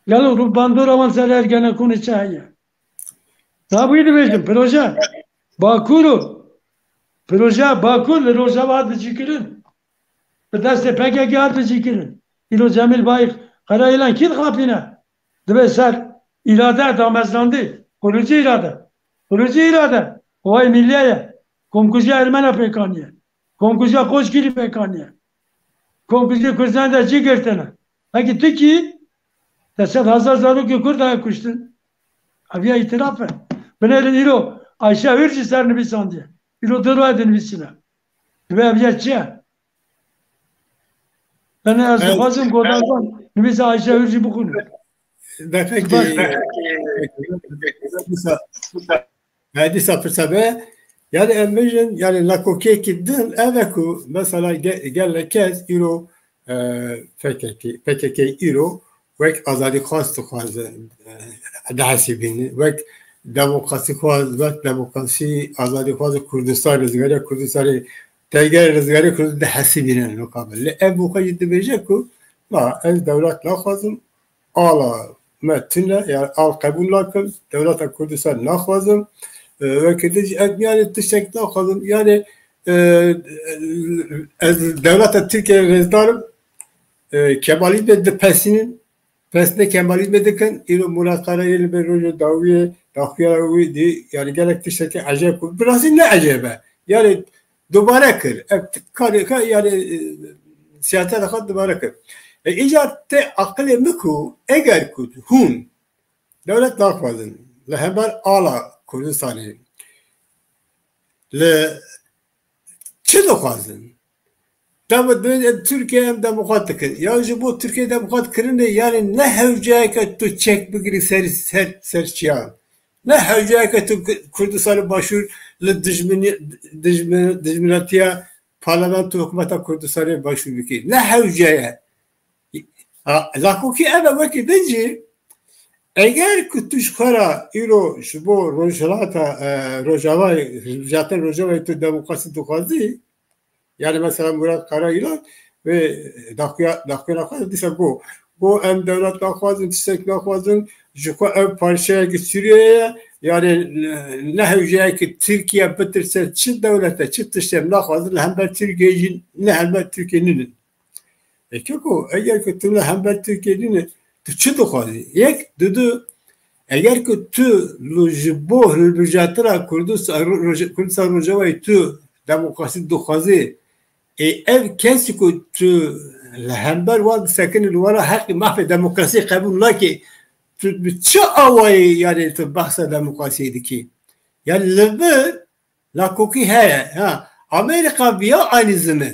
Galo ruh bandur avanseler gene konu çaya. Tabii dedim proje. Bakuru. Proje Bakur Rojava adı çıkırın. Bir deste PKK adı çıkırın. İlo Cemil Bayık Karayılan kil kapına. Dibe ser irade damezlandı. Kurucu irade. Kurucu irade. Ovay milliyeye. Komkucu Ermene pekaniye. Komkucu Koçgiri pekaniye. Komkucu Kürt'den de çıkırtına. Peki Türkiye Tesed Hazar Zaruk Kurda'ya kuştun. Abiya itiraf et. Ben elin ilo Ayşe Hürcü serini bir sandiye. İlo dırva edin bir silah. Ve abiya çiğe. Ben azıfazım kodandan nübise Ayşe Hürcü bu konu. Peki. Hadisa fırsabe yani emmejin yani lakoke gittin eveku mesela gel kez ilo PKK ilo وek azadi khas tukhazı dahsibini vek demokrasi khaz vek demokrasi azadi khaz Kürdistan rızgara Kürdistan telger rızgara Kürdistan dahsibini mukabil ev bu kayıt diyecek ku ma ez devlet la khazım ala metne yani al kabul lakin devlet Kürdistan la khazım ve kedici yani teşekkür la khazım yani ez devlet Türkiye rezdarım Kemalizm de pesinin Pesne Kemalizm diken ilo Murat Karayel ve Rojo Daviye Dakhyawi di yani gerekli şekilde acayip biraz ne acayip yani dubara kır yani siyasete dakika dubara kır icatte aklı mıku eğer kut hun devlet nakvazın lehber ala Kürdistan'ı le çidokwazın Davet Türkiye hem demokratik. Ya bu Türkiye demokrat kırında yani ne hevcaya tu çek bugri serçiyan. Ne hevcaya tu Kürdistan'ı başvur le dijminatiya parlamento hükümete Kürdistan'ı başvur biki. Ne hevcaya. Lakuki eve vakit deci eğer kutuş kara ilo şu bu Rojava zaten Rojava tu demokrasi tu kazi yani mesela Murat Karayılan ve Dakhya nakvazın dise bu em devlet nakvazın, tisek nakvazın Jiko ev parçaya Suriye'ye yani ne hücreye ki Türkiye bitirse çi devlete çi dışarı ne hazır hem ben Türkiye'nin ne hem ben Türkiye'nin. Çünkü eğer ki tu ne hem ben Türkiye'nin tu çi de hazır. Yek dudu eğer ki tu lojbo hülbücatına Kurdistan Rojava'yı tu demokrasi de hazır. Ev kesi ki tu hember var sakin wara hakkı mahve demokrasi kabul laki çi avayı yani tu bahsa demokrasiydi ki yani lebe la koki he ha Amerika biya aynı zaman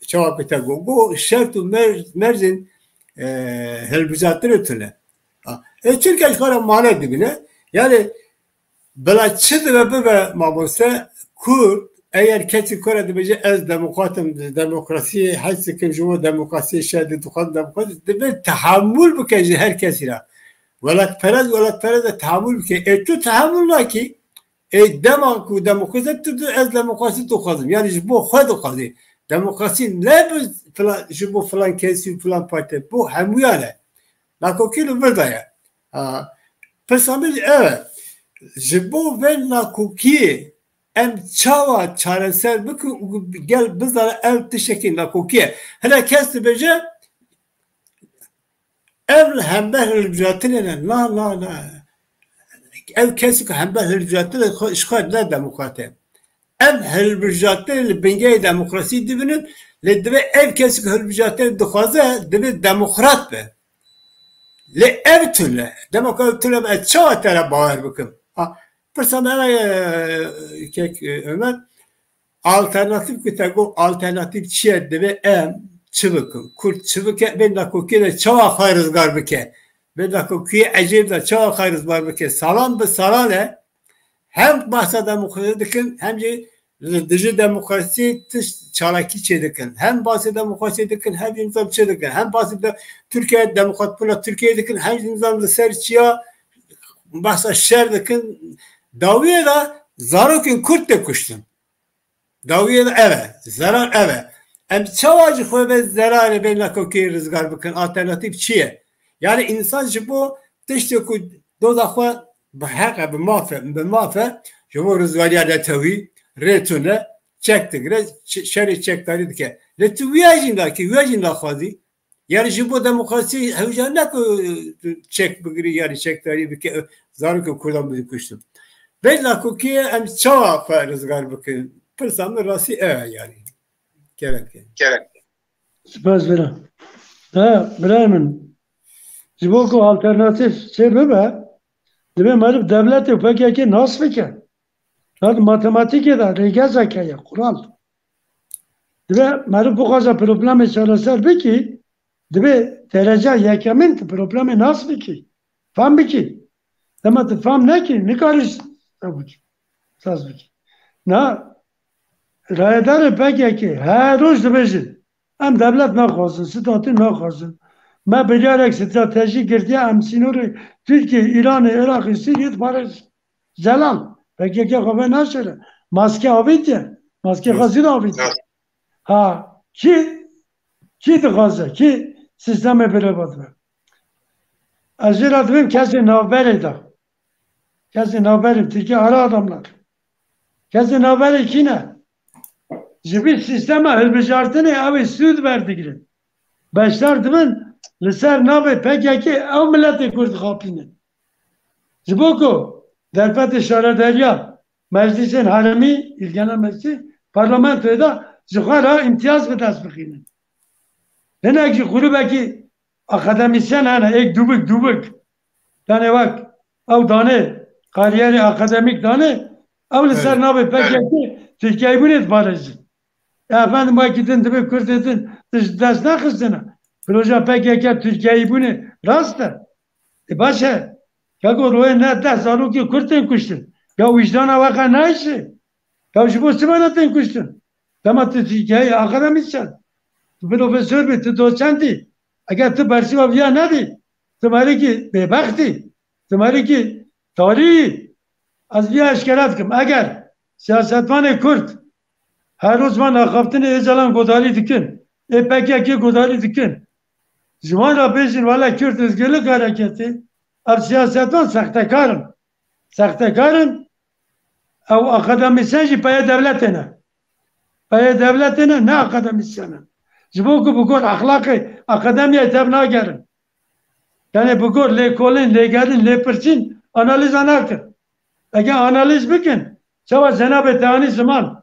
cevap ete go şertu merzin helbizatır ötüne Türkiye çıkarı mane dibine yani bela çi ve maboste Kürt eğer keçi Kore dibece ez demokrasi haysi ki jo demokrasi şerdi tukan demokrasi dibe tahammül bükeci herkesine velat perez tahammül bükeci tu tahammül la ki demokrasi tu ez demokrasi tukazım yani bu xwe tukazı demokrasi ne bu falan kesi falan parti bu hemuyane la kokilu verdaya persamil evet bu ve la koki em çava çareser bıkı gel bizlere ev tişekin kokiye hele kesti bece ev hember hülcatine la ev kesti hember hülcatine işgal ne demokrati ev hülcatine bengey demokrasi dibinin le dibe ev kesti hülcatine dıkazı dibe demokrat be le ev türle demokrat türle çava tere bağır bıkım Personel kek Ömer alternatif kitego alternatif çiğde ve çıvıkın kurt çıvık ben de kokiyle çava hayrız garbike ben de kokiye acayip de çava hayrız garbike salam be salale hem bahsa demokrasidikin hem de dışı demokrasi tış çalaki çedikin hem bahsa demokrasi dikin hem nizam çedikin hem bahsa Türkiye demokrat buna Türkiye'dikin hem nizamda serçiya bahsa şerdikin Daviye da zarokin Kürt de kuştum. Daviye da evet. Zarar evet. Em çavacı koybe zararı benle kokiye rızgar bakın alternatif çiye. Yani insan bu dişte ku dozakwa bahaka be mafe jomo rızgariya da tavi retune çektik. Şeri çektari dike. Le tu viyajinda khazi. Yani bu demokrasi hevcanla çek bugri yani çektari dike zarokin Kürt'dan bir kuştum. Bella kokiye em çava rızgar bakın. Pırsamda rasi yani. Gerek. Spas vera. Da Bremen. Jiboku alternatif sebebe dibe marif devleti peki nasıl fikir? Tad matematik da rega zekaya kural. Dibe marif bu kadar problemi çalışır beki dibe derece yekemin problemi nasıl fikir? Fam beki. Ama fam ne ki? Ne karış? Tabii. Saz beki. Na rayadar peki her roz dibejin. Em devlet nakhwazin, statü nakhwazin. Me bilerek strateji girdiye em sinori Türkiye, İran, Irak, Suriye Paris. Zelal. Peki xwe naşere. Maske avitiye. Maske xazin avitiye. Ha ki dixwaze ki sisteme bire badve. Ez jî re dibim kesê navberê de. Kesê navberê Türkiye ara adamlar. Kesê navberê kî ne? Ji vî sistema hilbijartinê ew ê sûd werdigrin. Beşler dibin li ser navê PKK ew miletê Kurd xapînin. Ji bo ku derfetê şarederiya meclisên heremî îlgena meclisê parlamentoyê de ji xwe re imtiyaz bi dest bixînin. Hinek jî grûpekî akademisyen hene ek dubik. Yani bak ew danê kariyerê akademik danê ew li ser navê PKK Türkiye'yi bu net barajın. Efendim bak gidin dibe Kürt edin dest naxistine. Proje PKK Türkiye'yi bu ne? Rastı. Başa. Kako roye ne dest aru ki Kürt'ün kuştun. Ya vicdana vaka ne işi? Ya şu bu sıvanatın kuştun. Tamam Türkiye'yi akademisyen. Tu profesör bi, tu doçenti. Eğer tu persiva biya nedi. Tumari ki bebakti. Tumari ki tarihi. Az biya eşkerat kim. Eğer siyasetmanı Kürt her uzman akıftını ezalan godali dikin. PKK godali dikin. Zimara beşin valla Kürt özgürlük hareketi Ev siyasetan sahtekarın. Sahtekarın ev akademisyen jî peye devletine. Peye devletine ne akademisyeni. Jibo ku bu gor ahlakı akademiye tevna gerin. Yani bu gor lekolin, legerin, lepirçin analiz anakır. Eğer analiz bikin, çava Cenab-ı Teala zaman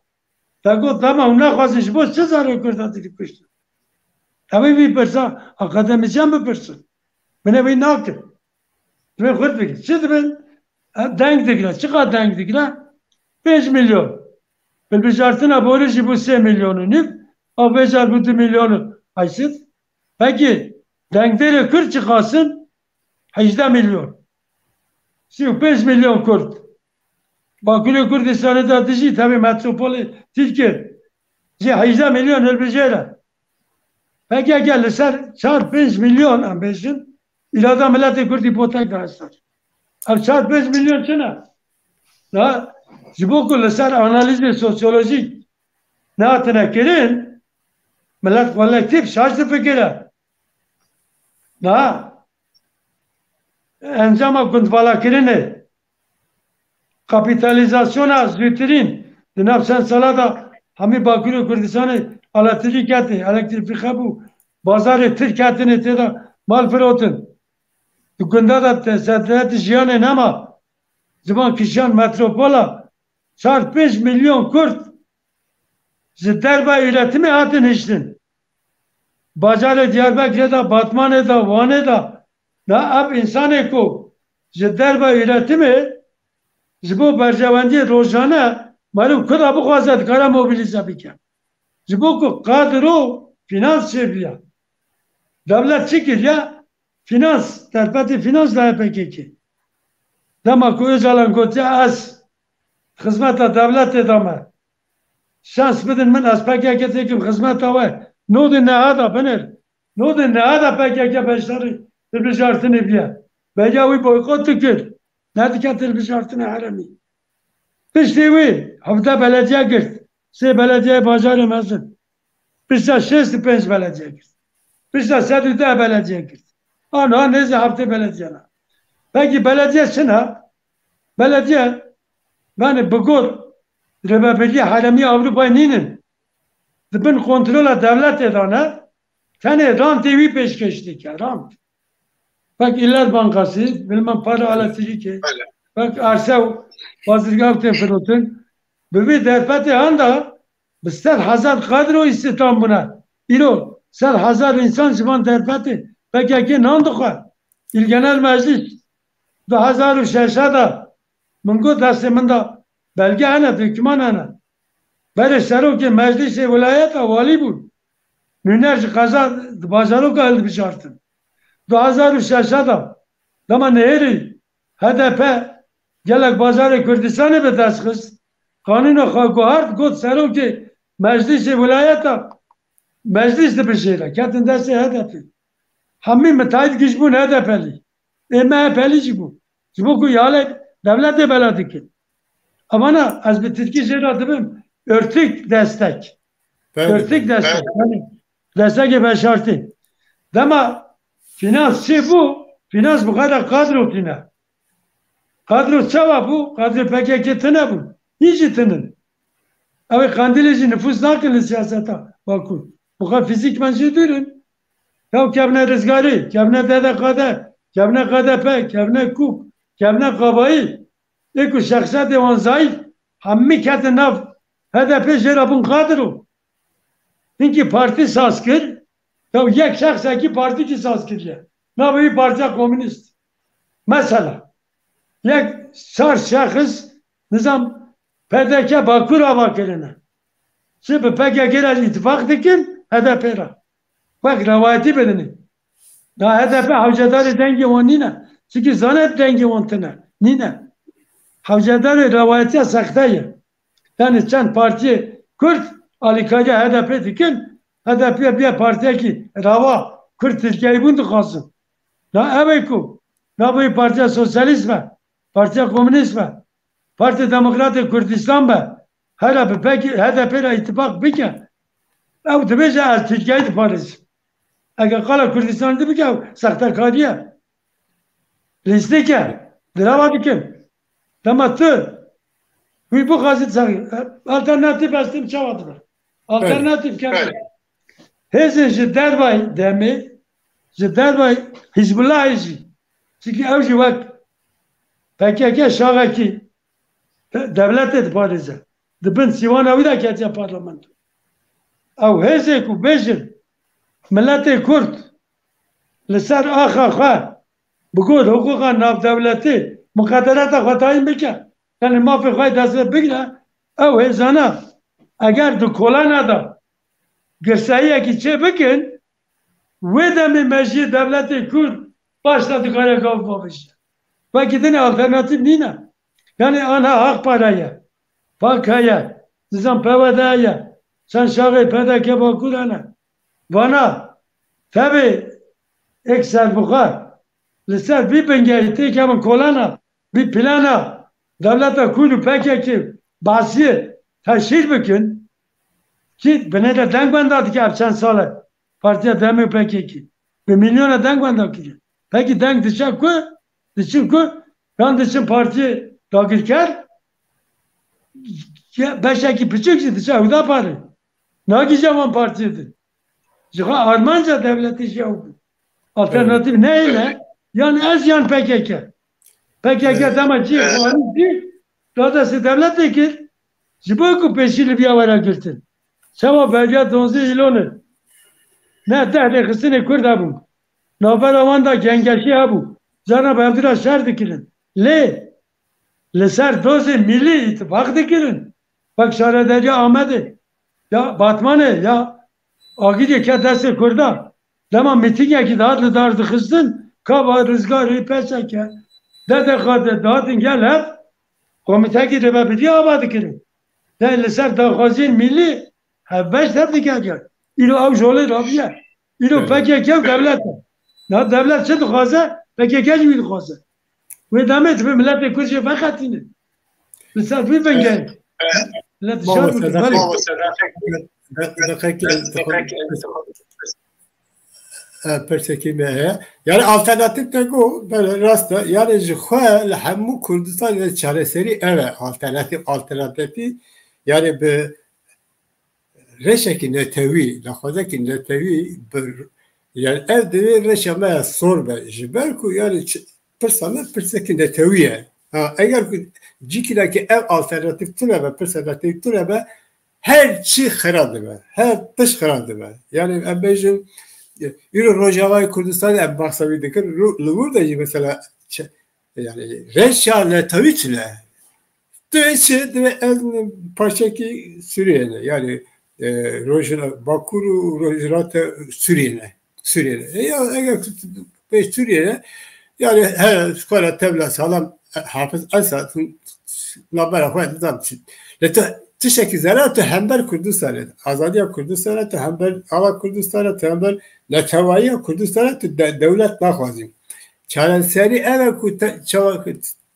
Tako tamam ne khazin bu siz zarı kurdadı kuştu. Tabii bir persa akademisyen bir persa. Bana bir nakti. Ve khud fikir. Siz ben denk dikla. Çıkar denk dikla. 5 milyon. Bilbijartına borcu bu 3 milyonu nif. O bejar bu 2 milyonu. Haysiz. Peki denkleri kır çıkarsın 18 milyon. Siz 5 milyon Kürt. Bakülü Kürdistan'ı da dişi tabii metropoli Türkiye. 18 milyon elbiceyler. Peki gelirler çarp 5 milyon ambeşin ilada milleti Kürt ipotek dağıslar. Ab çarp 5 milyon çene. Na jiboku leser analizi sosyolojik ne atına kirin millet kolektif şaştı fikirler. Na encama kuntbala kirini kapitalizasyona zütrin dinapsen salada hami Bakürü Kürdistan'ı elektrifika bu bazarı Türkiye'nin teda mal firotun dükunda da tesadürat jiyanın ama zaman kişiyan metropola çarp 5 milyon Kürt derba üretimi hatın iştin bazarı Diyarbakır'da Batman'da Van'da da ab insanı ko derba üretimi bu bercevendi rojane malum kadar bu kadar kara mobilize biken. Bu kadro finans çeviriyor. Devlet çıkıyor ya finans, terpeti finans da PKK. Demek ki Öcalan koçya az hizmete devlet edeme. Şans bedin min az PKK tekim hizmete var. Nodin ne ada benir. Nodin ne ada PKK beşleri televizyon biye. Becavi boykot tükür. Ne diken televizyon harami. Piştiği hafta belediye girt. Belediye bazarı mezun. Pişta 65 belediye girt. Pişta 7 belediye girt. Ana neyse hafta belediyene. Peki belediyesine belediye yani bugur Rebabeliye Harami Avrupa'yı ninin dibin kontrola devlet edene tane rant TV peşkeştik ya rant. Bak İller Bankası bilmem para alatirik ki bak arsa bazırgav teferotun bir derfeti anda bister hazar kadro istihdam buna. İro ser hazar insan zaman derfeti peki nandıka İl Genel Meclis 2006'da Mungu dersiminde belge ana döküman ana beri seroki meclisi vilayet vali bu Nünerci kaza bazarı kaldı bir şartın 2006'da ama nehri HDP gelek bazarı Kürdistan'ı bir deskız kanunu kaguhart god seroki meclisi vilayet meclis de bir şeyle ketin dersi HDP hammi müteahhit güç bu HDP'li MHP'li bu bu yale devlet de beledi ki ama ne az bir Türkiye şeyle adıbım örtük destek örtük destek yani destek ben şartı dema finans bu finans bu kadar kadro tine kadro çava bu kadro PKK tine bu hiç tinin ama kandilici nüfus nakil siyasete bakın bu kadar fizik menşe durun ya kevne rızgarı kevne DDK'da kevne KDP kevne KUK kevne kabayı eko şahsiyet evan zayıf hammi kete nav HDP jerabun kadro çünkü parti saskır ya yek şahs ki parti ki saskır ya nav bir parti komünist mesela yek şahs nizam PDK Bakur avakerine şimdi PKK'la ittifak dikin HDP'ra bak rivayeti bedeni da HDP havcadarı dengi on nine çünkü zannet dengi on tine nine havcadarı rivayeti saktayı yani sen parti Kürt Ali Kaca HDP dikin HDP bir partiye ki rava Kürt Türkiye'yi bundu kalsın da evet ku da bu parti sosyalizme parti komünizme parti demokratik Kürdistan be her peki HDP ile ittifak bike ev demece az Türkiye'yi Paris eğer kala Kürdistan'da bike saktakariye listeke drama dikim. Tamam tu. Bu gazet sarı. Alternatif estim çavadılar. Alternatif kendi. Hezin ji derbay demi, ji derbay Hizbullah jî. Çünkü ev jî vek PKK şahaki devlete diparize. Dibin sivana wî de ketiye parlamento. Ew hêzê ku bêjin milletê Kurd li ser axa xwe bi got huquqa navdewletî mukaderata xwe tayin bike. Yani mafê xwe dest bigire ew hêzana eger di kolana da girseyiyekî çê bikin wê demê meciyê devletê Kurd başta dikare gav babişe. Belki de ne alternatif nîne. Yani ana hak paraya, fakaya, nizam PVD'ye, sen şahı PDK bakurana. Bana tabi ekser bukhar. Lisser bir bengeyi tekemin kolana, bir plana, devlete Kurdu PKK basi teşhir bikin. Ki bana da denk bandadı ki çend sale partiye demi PKK. Bir milyona denk bandadı ki. Peki denk dışarı ku, dışarı ku, ben dışarı parti dağılırken beşeki küçük dışarı da parti. Ne zaman partiydi? Çünkü Armanca devleti şey oldu. Alternatif neyle? Yani az yan PKK. PKK demek ki değil. Dadası devlet değil. Ziboku peşili bir avara girtin. Şama belge donzu ilonu. Ne derdi kısını Kurd bu. Naber avanda gengeşi bu. Zana bevdira şer dikirin. Ser dozi milli ittifak dikirin. Bak şaredeci Ahmet'i. Ya Batman'ı ya Agide kedesi Kurda. Dema mitinge ki dağıtlı dardı kızdın. Kaba rızgarı peseke. Dede kadı dağıtın gel hep. Komite ki rebe biliyor abadı kirin. Değil ser dağazin milli. Hep beş tepki gel. İlo av jolü rabiye. İlo PKK devlet. Ne devlet çı dıkazı? PKK gibi dıkazı. Ve demet bir millete kurşu fakatini. Lisser bir ben gel. Millet dışarı persekime yani alternatif de bu böyle rasta yani jixwe li hemû Kurdistan çareseri evet alternatifi yani bir reşeki netewî laxwazekî netewî yani ev divê reşa me sor be ji ber ku yani pirsekî netewî ye eger ku cikîlekî ev alternatif tune be pirsekî tune be her çi xera dibe her tiş xera dibe yani em bêjin İro Rojavayı Kurdistan en bahsediyor dikkat. Burada mesela yani reşale taviçle değişti ve en parçaki Suriye'ne yani Rojava Bakuru Rojava Suriye'ne ya eğer Suriye'ne yani her skala tevla sağlam Hafız Esad'ın nabara koydu tam tişeki zaratı hember Kurdistan'ı azadiya Kurdistan'ı hember ala Kurdistan'ı hember netavaya Kurdistan'ı devlet nakhwazim çareseri eve ku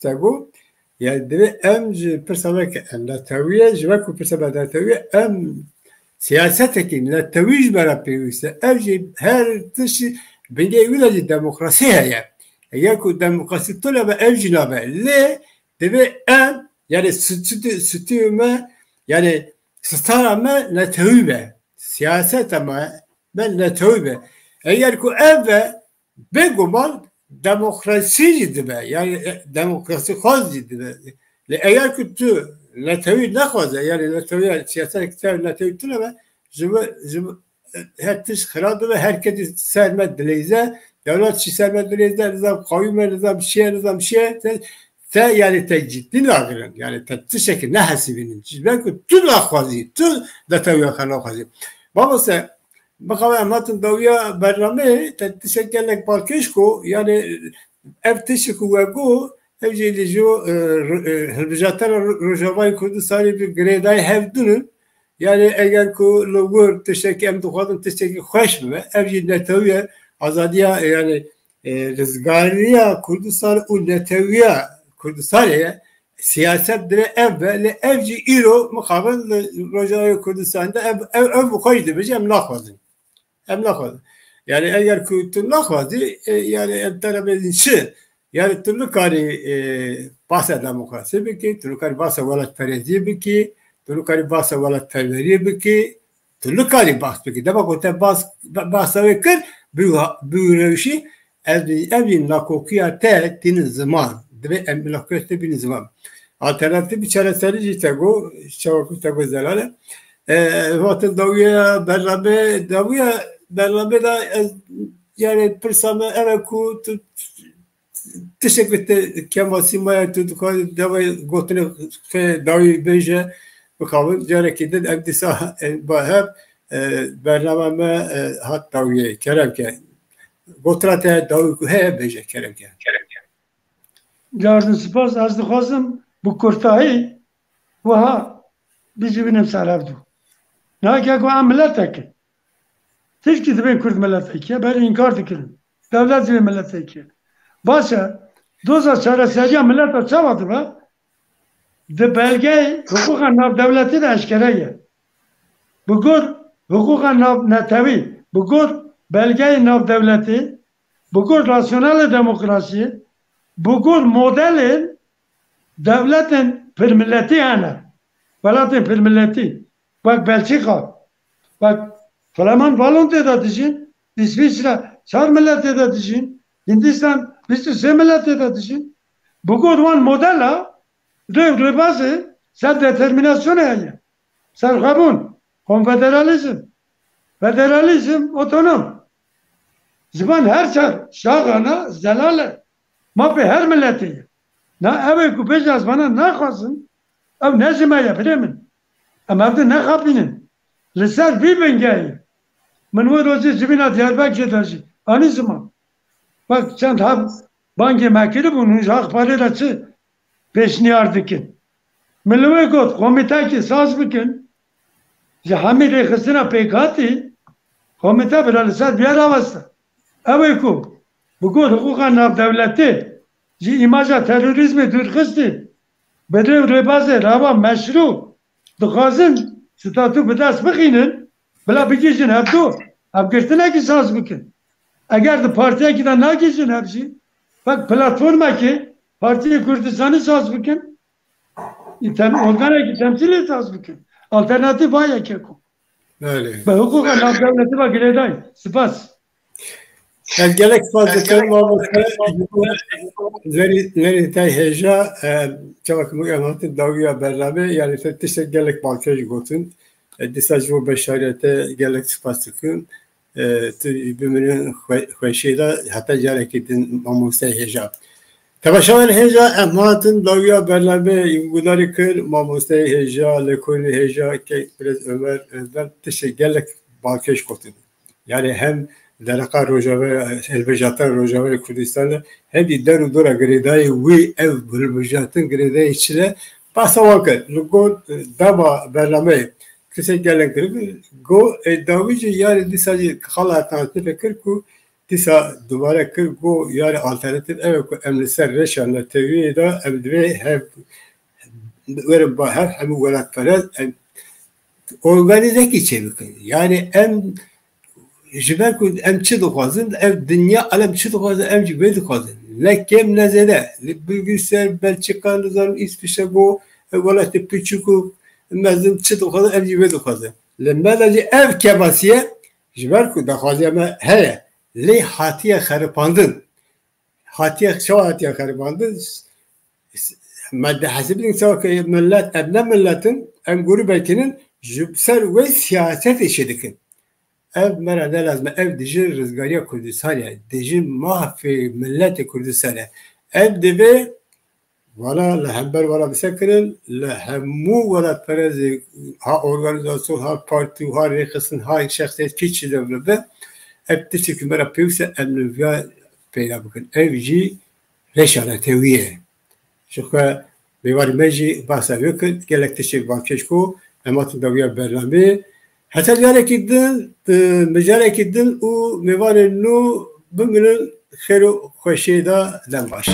çavaku yani de emci persavek netaviye jve ku persavek netaviye em siyaseteki netaviye bera peyviste evci her tişi bence ülacı demokrasi heye eğer ku demokrasi tola ve evci nabe le deve em yani sütüme yani starama netevbe siyaset ama ben netevbe eğer ku evve beguman demokrasi dibe yani demokrasi khaz dibe eğer ku tu netevi nakhaze yani netevi siyaset kitap netevi tulama her tiş khirad ve herkes sermet dileyze devlet şi sermet dileyze nizam kavim nizam şey te yani te ciddi lagırın yani te şekil ne hasibinin belki tüm akvazi tüm dataviya kan akvazi babası bakava anlatın daviya berrame te şekillik balkeşko yani ev teşku ve go evcili jo helbijatan Rojavayı Kurdistan'ı bir greday hevdünün yani eğer ku logur teşekil em duhadın teşekil hoş mu evcili netaviya azadiya yani rızgariya Kurdistan u netaviya Kurdistan'ya siyaset dire evvel evci iro mukabil Rojava Kurdistan'da ev bu koydu bence emlak yani eğer kutun nakvazi yani ev talebedin şey Yani türlü kari bahse demokrasi biki, türlü kari bahse velat perezi biki, türlü kari bahse velat perveri biki, türlü kari bahs biki. Demek o te bahse vekir, bu revşi evin nakokiya te tinin zaman. Dve emlakokiya te bin zaman. Alternatif bir çareseli jitego, şavaku tego zelale. Vatın davuya berrabe da yani pırsame eve ku teşekkür ederim. Kemal Simaya tutuklu davayı gotine davayı beje bakavun carekide emdisa bahab bernameme hat davayı kerem ke gotrate davayı he beje kerem ke. Yarın spas az dixwazim bu kurtayı wiha bijî binim serhevdû. Nake ku em mileteke. Tişkî dibên Kurd miletekiye ber inkar dikirin. Devlet zî miletekiye. Başa doza çareseriya milleta çava dibe di belgeyê huquqa navdewletî de eşkere ye. Bi gur huquqa netewî, bi gur belgeyê navdewletî, bi gur rasyonel demokrasiyê, bi gur modelên devletên pirmilletî hene. Welatên pirmilletî. Bak Belçika, bak Fleman Valonte da dijîn, İsviçre 4 milletê de dijîn, Hindistan 23 milletê de dijîn. Bu got wan modela rêbazê ser determinasyonê heye. Serxwebûn, konfederalizm, federalizm, otonom. Ziman her çar şaxana zelale. Mapê her milletê ye. Na evê ku bêje ez bana naxwazin, ev ne zimeye bilê min. Em ev de nexapînin. Li ser vî bingehê min wê rozê civîna Diyarbekirê de jî anî ziman. Bak çend hev bangê me kiribûn hûn Axparê re çi pêşniyar dikin. Min li wê got komîtekê saz bikin ji hemî rêxistina pêkhatî komîte bira li ser biya raweste. Ew ê ku bi got huquqa navdewletî ji îmaja terorîzmê dûrxistî bi rêv rêbazê rava meşrû dixwazin statû bi dest bixînin bila bigîjin hevdû ev girtinekî saz bikin. Eger di partiyekî de nagîjin hev jî bak platformekî Partiya Kurdistan'ı saz bikin organekî temsilî saz bikin. Alternatif vayeke ku. Öyle. Be hukuka navdewletî ve girêdayî. Spas. Yani gelek fazla kalmamız nerede tay heja çavak mu yamatı davuya beraber yani fettişe gelek balkaj gotun disaj bu beşariyete gelek spastıkın biminin khoşida hatta gerekedin mamusa heja Tevaşan heja ematın davuya beraber yugudari kır mamusa heja lekoni heja ki biraz Ömer tişe gelek balkaj gotun yani hem Deraka Rojava, Elbejatan Rojava Kurdistan'da hem de deru dura gredayı ve ev bulmuşatın gredayı içine pasa vakit. Lugo dava berlame kısa gelen kırık. Go davici yani disacı khala alternatif fikir ku disa duvara kır go yani alternatif ev ku emliser reşanla teviye da evdve hep verim bahar hem velat perez organize ki çevik. Yani Jiber ku em çi dixwazin ev dünya alem çi dixwazin em jî vê dixwazin ne kêm ne zêde li Bilgisayar Belçika nizarim İsviçre got welatê piçûk û mezin çi dixwazin em jî vê dixwazin li me de jî ev kebasiye ji ber ku daxwaziya me heye lê hatiye xeripandin çawa hatiye xeripandin me dihesibînin çawa millet ev ne milletin em grûbekinin ji ser wê siyaset işê dikin ev mera ne lazım ev dijin rizgariya Kurdistan'a dijin mahfi milleti Kurdistan'a ev dibe valla lehember valla bisekirin lehemu valla perezi ha organizasyon ha parti ha rekısın ha şahsiyet kiçi devlebe ev tişki mera pevse emnivya peyda bakın evci reşana teviye şuka bevari meji bahsa vekil gelek tişki bankeşko ematın daviya berlame Hatta yarekidin, mecarekidin u mevarin nu biminin xeru xoşeda den baş.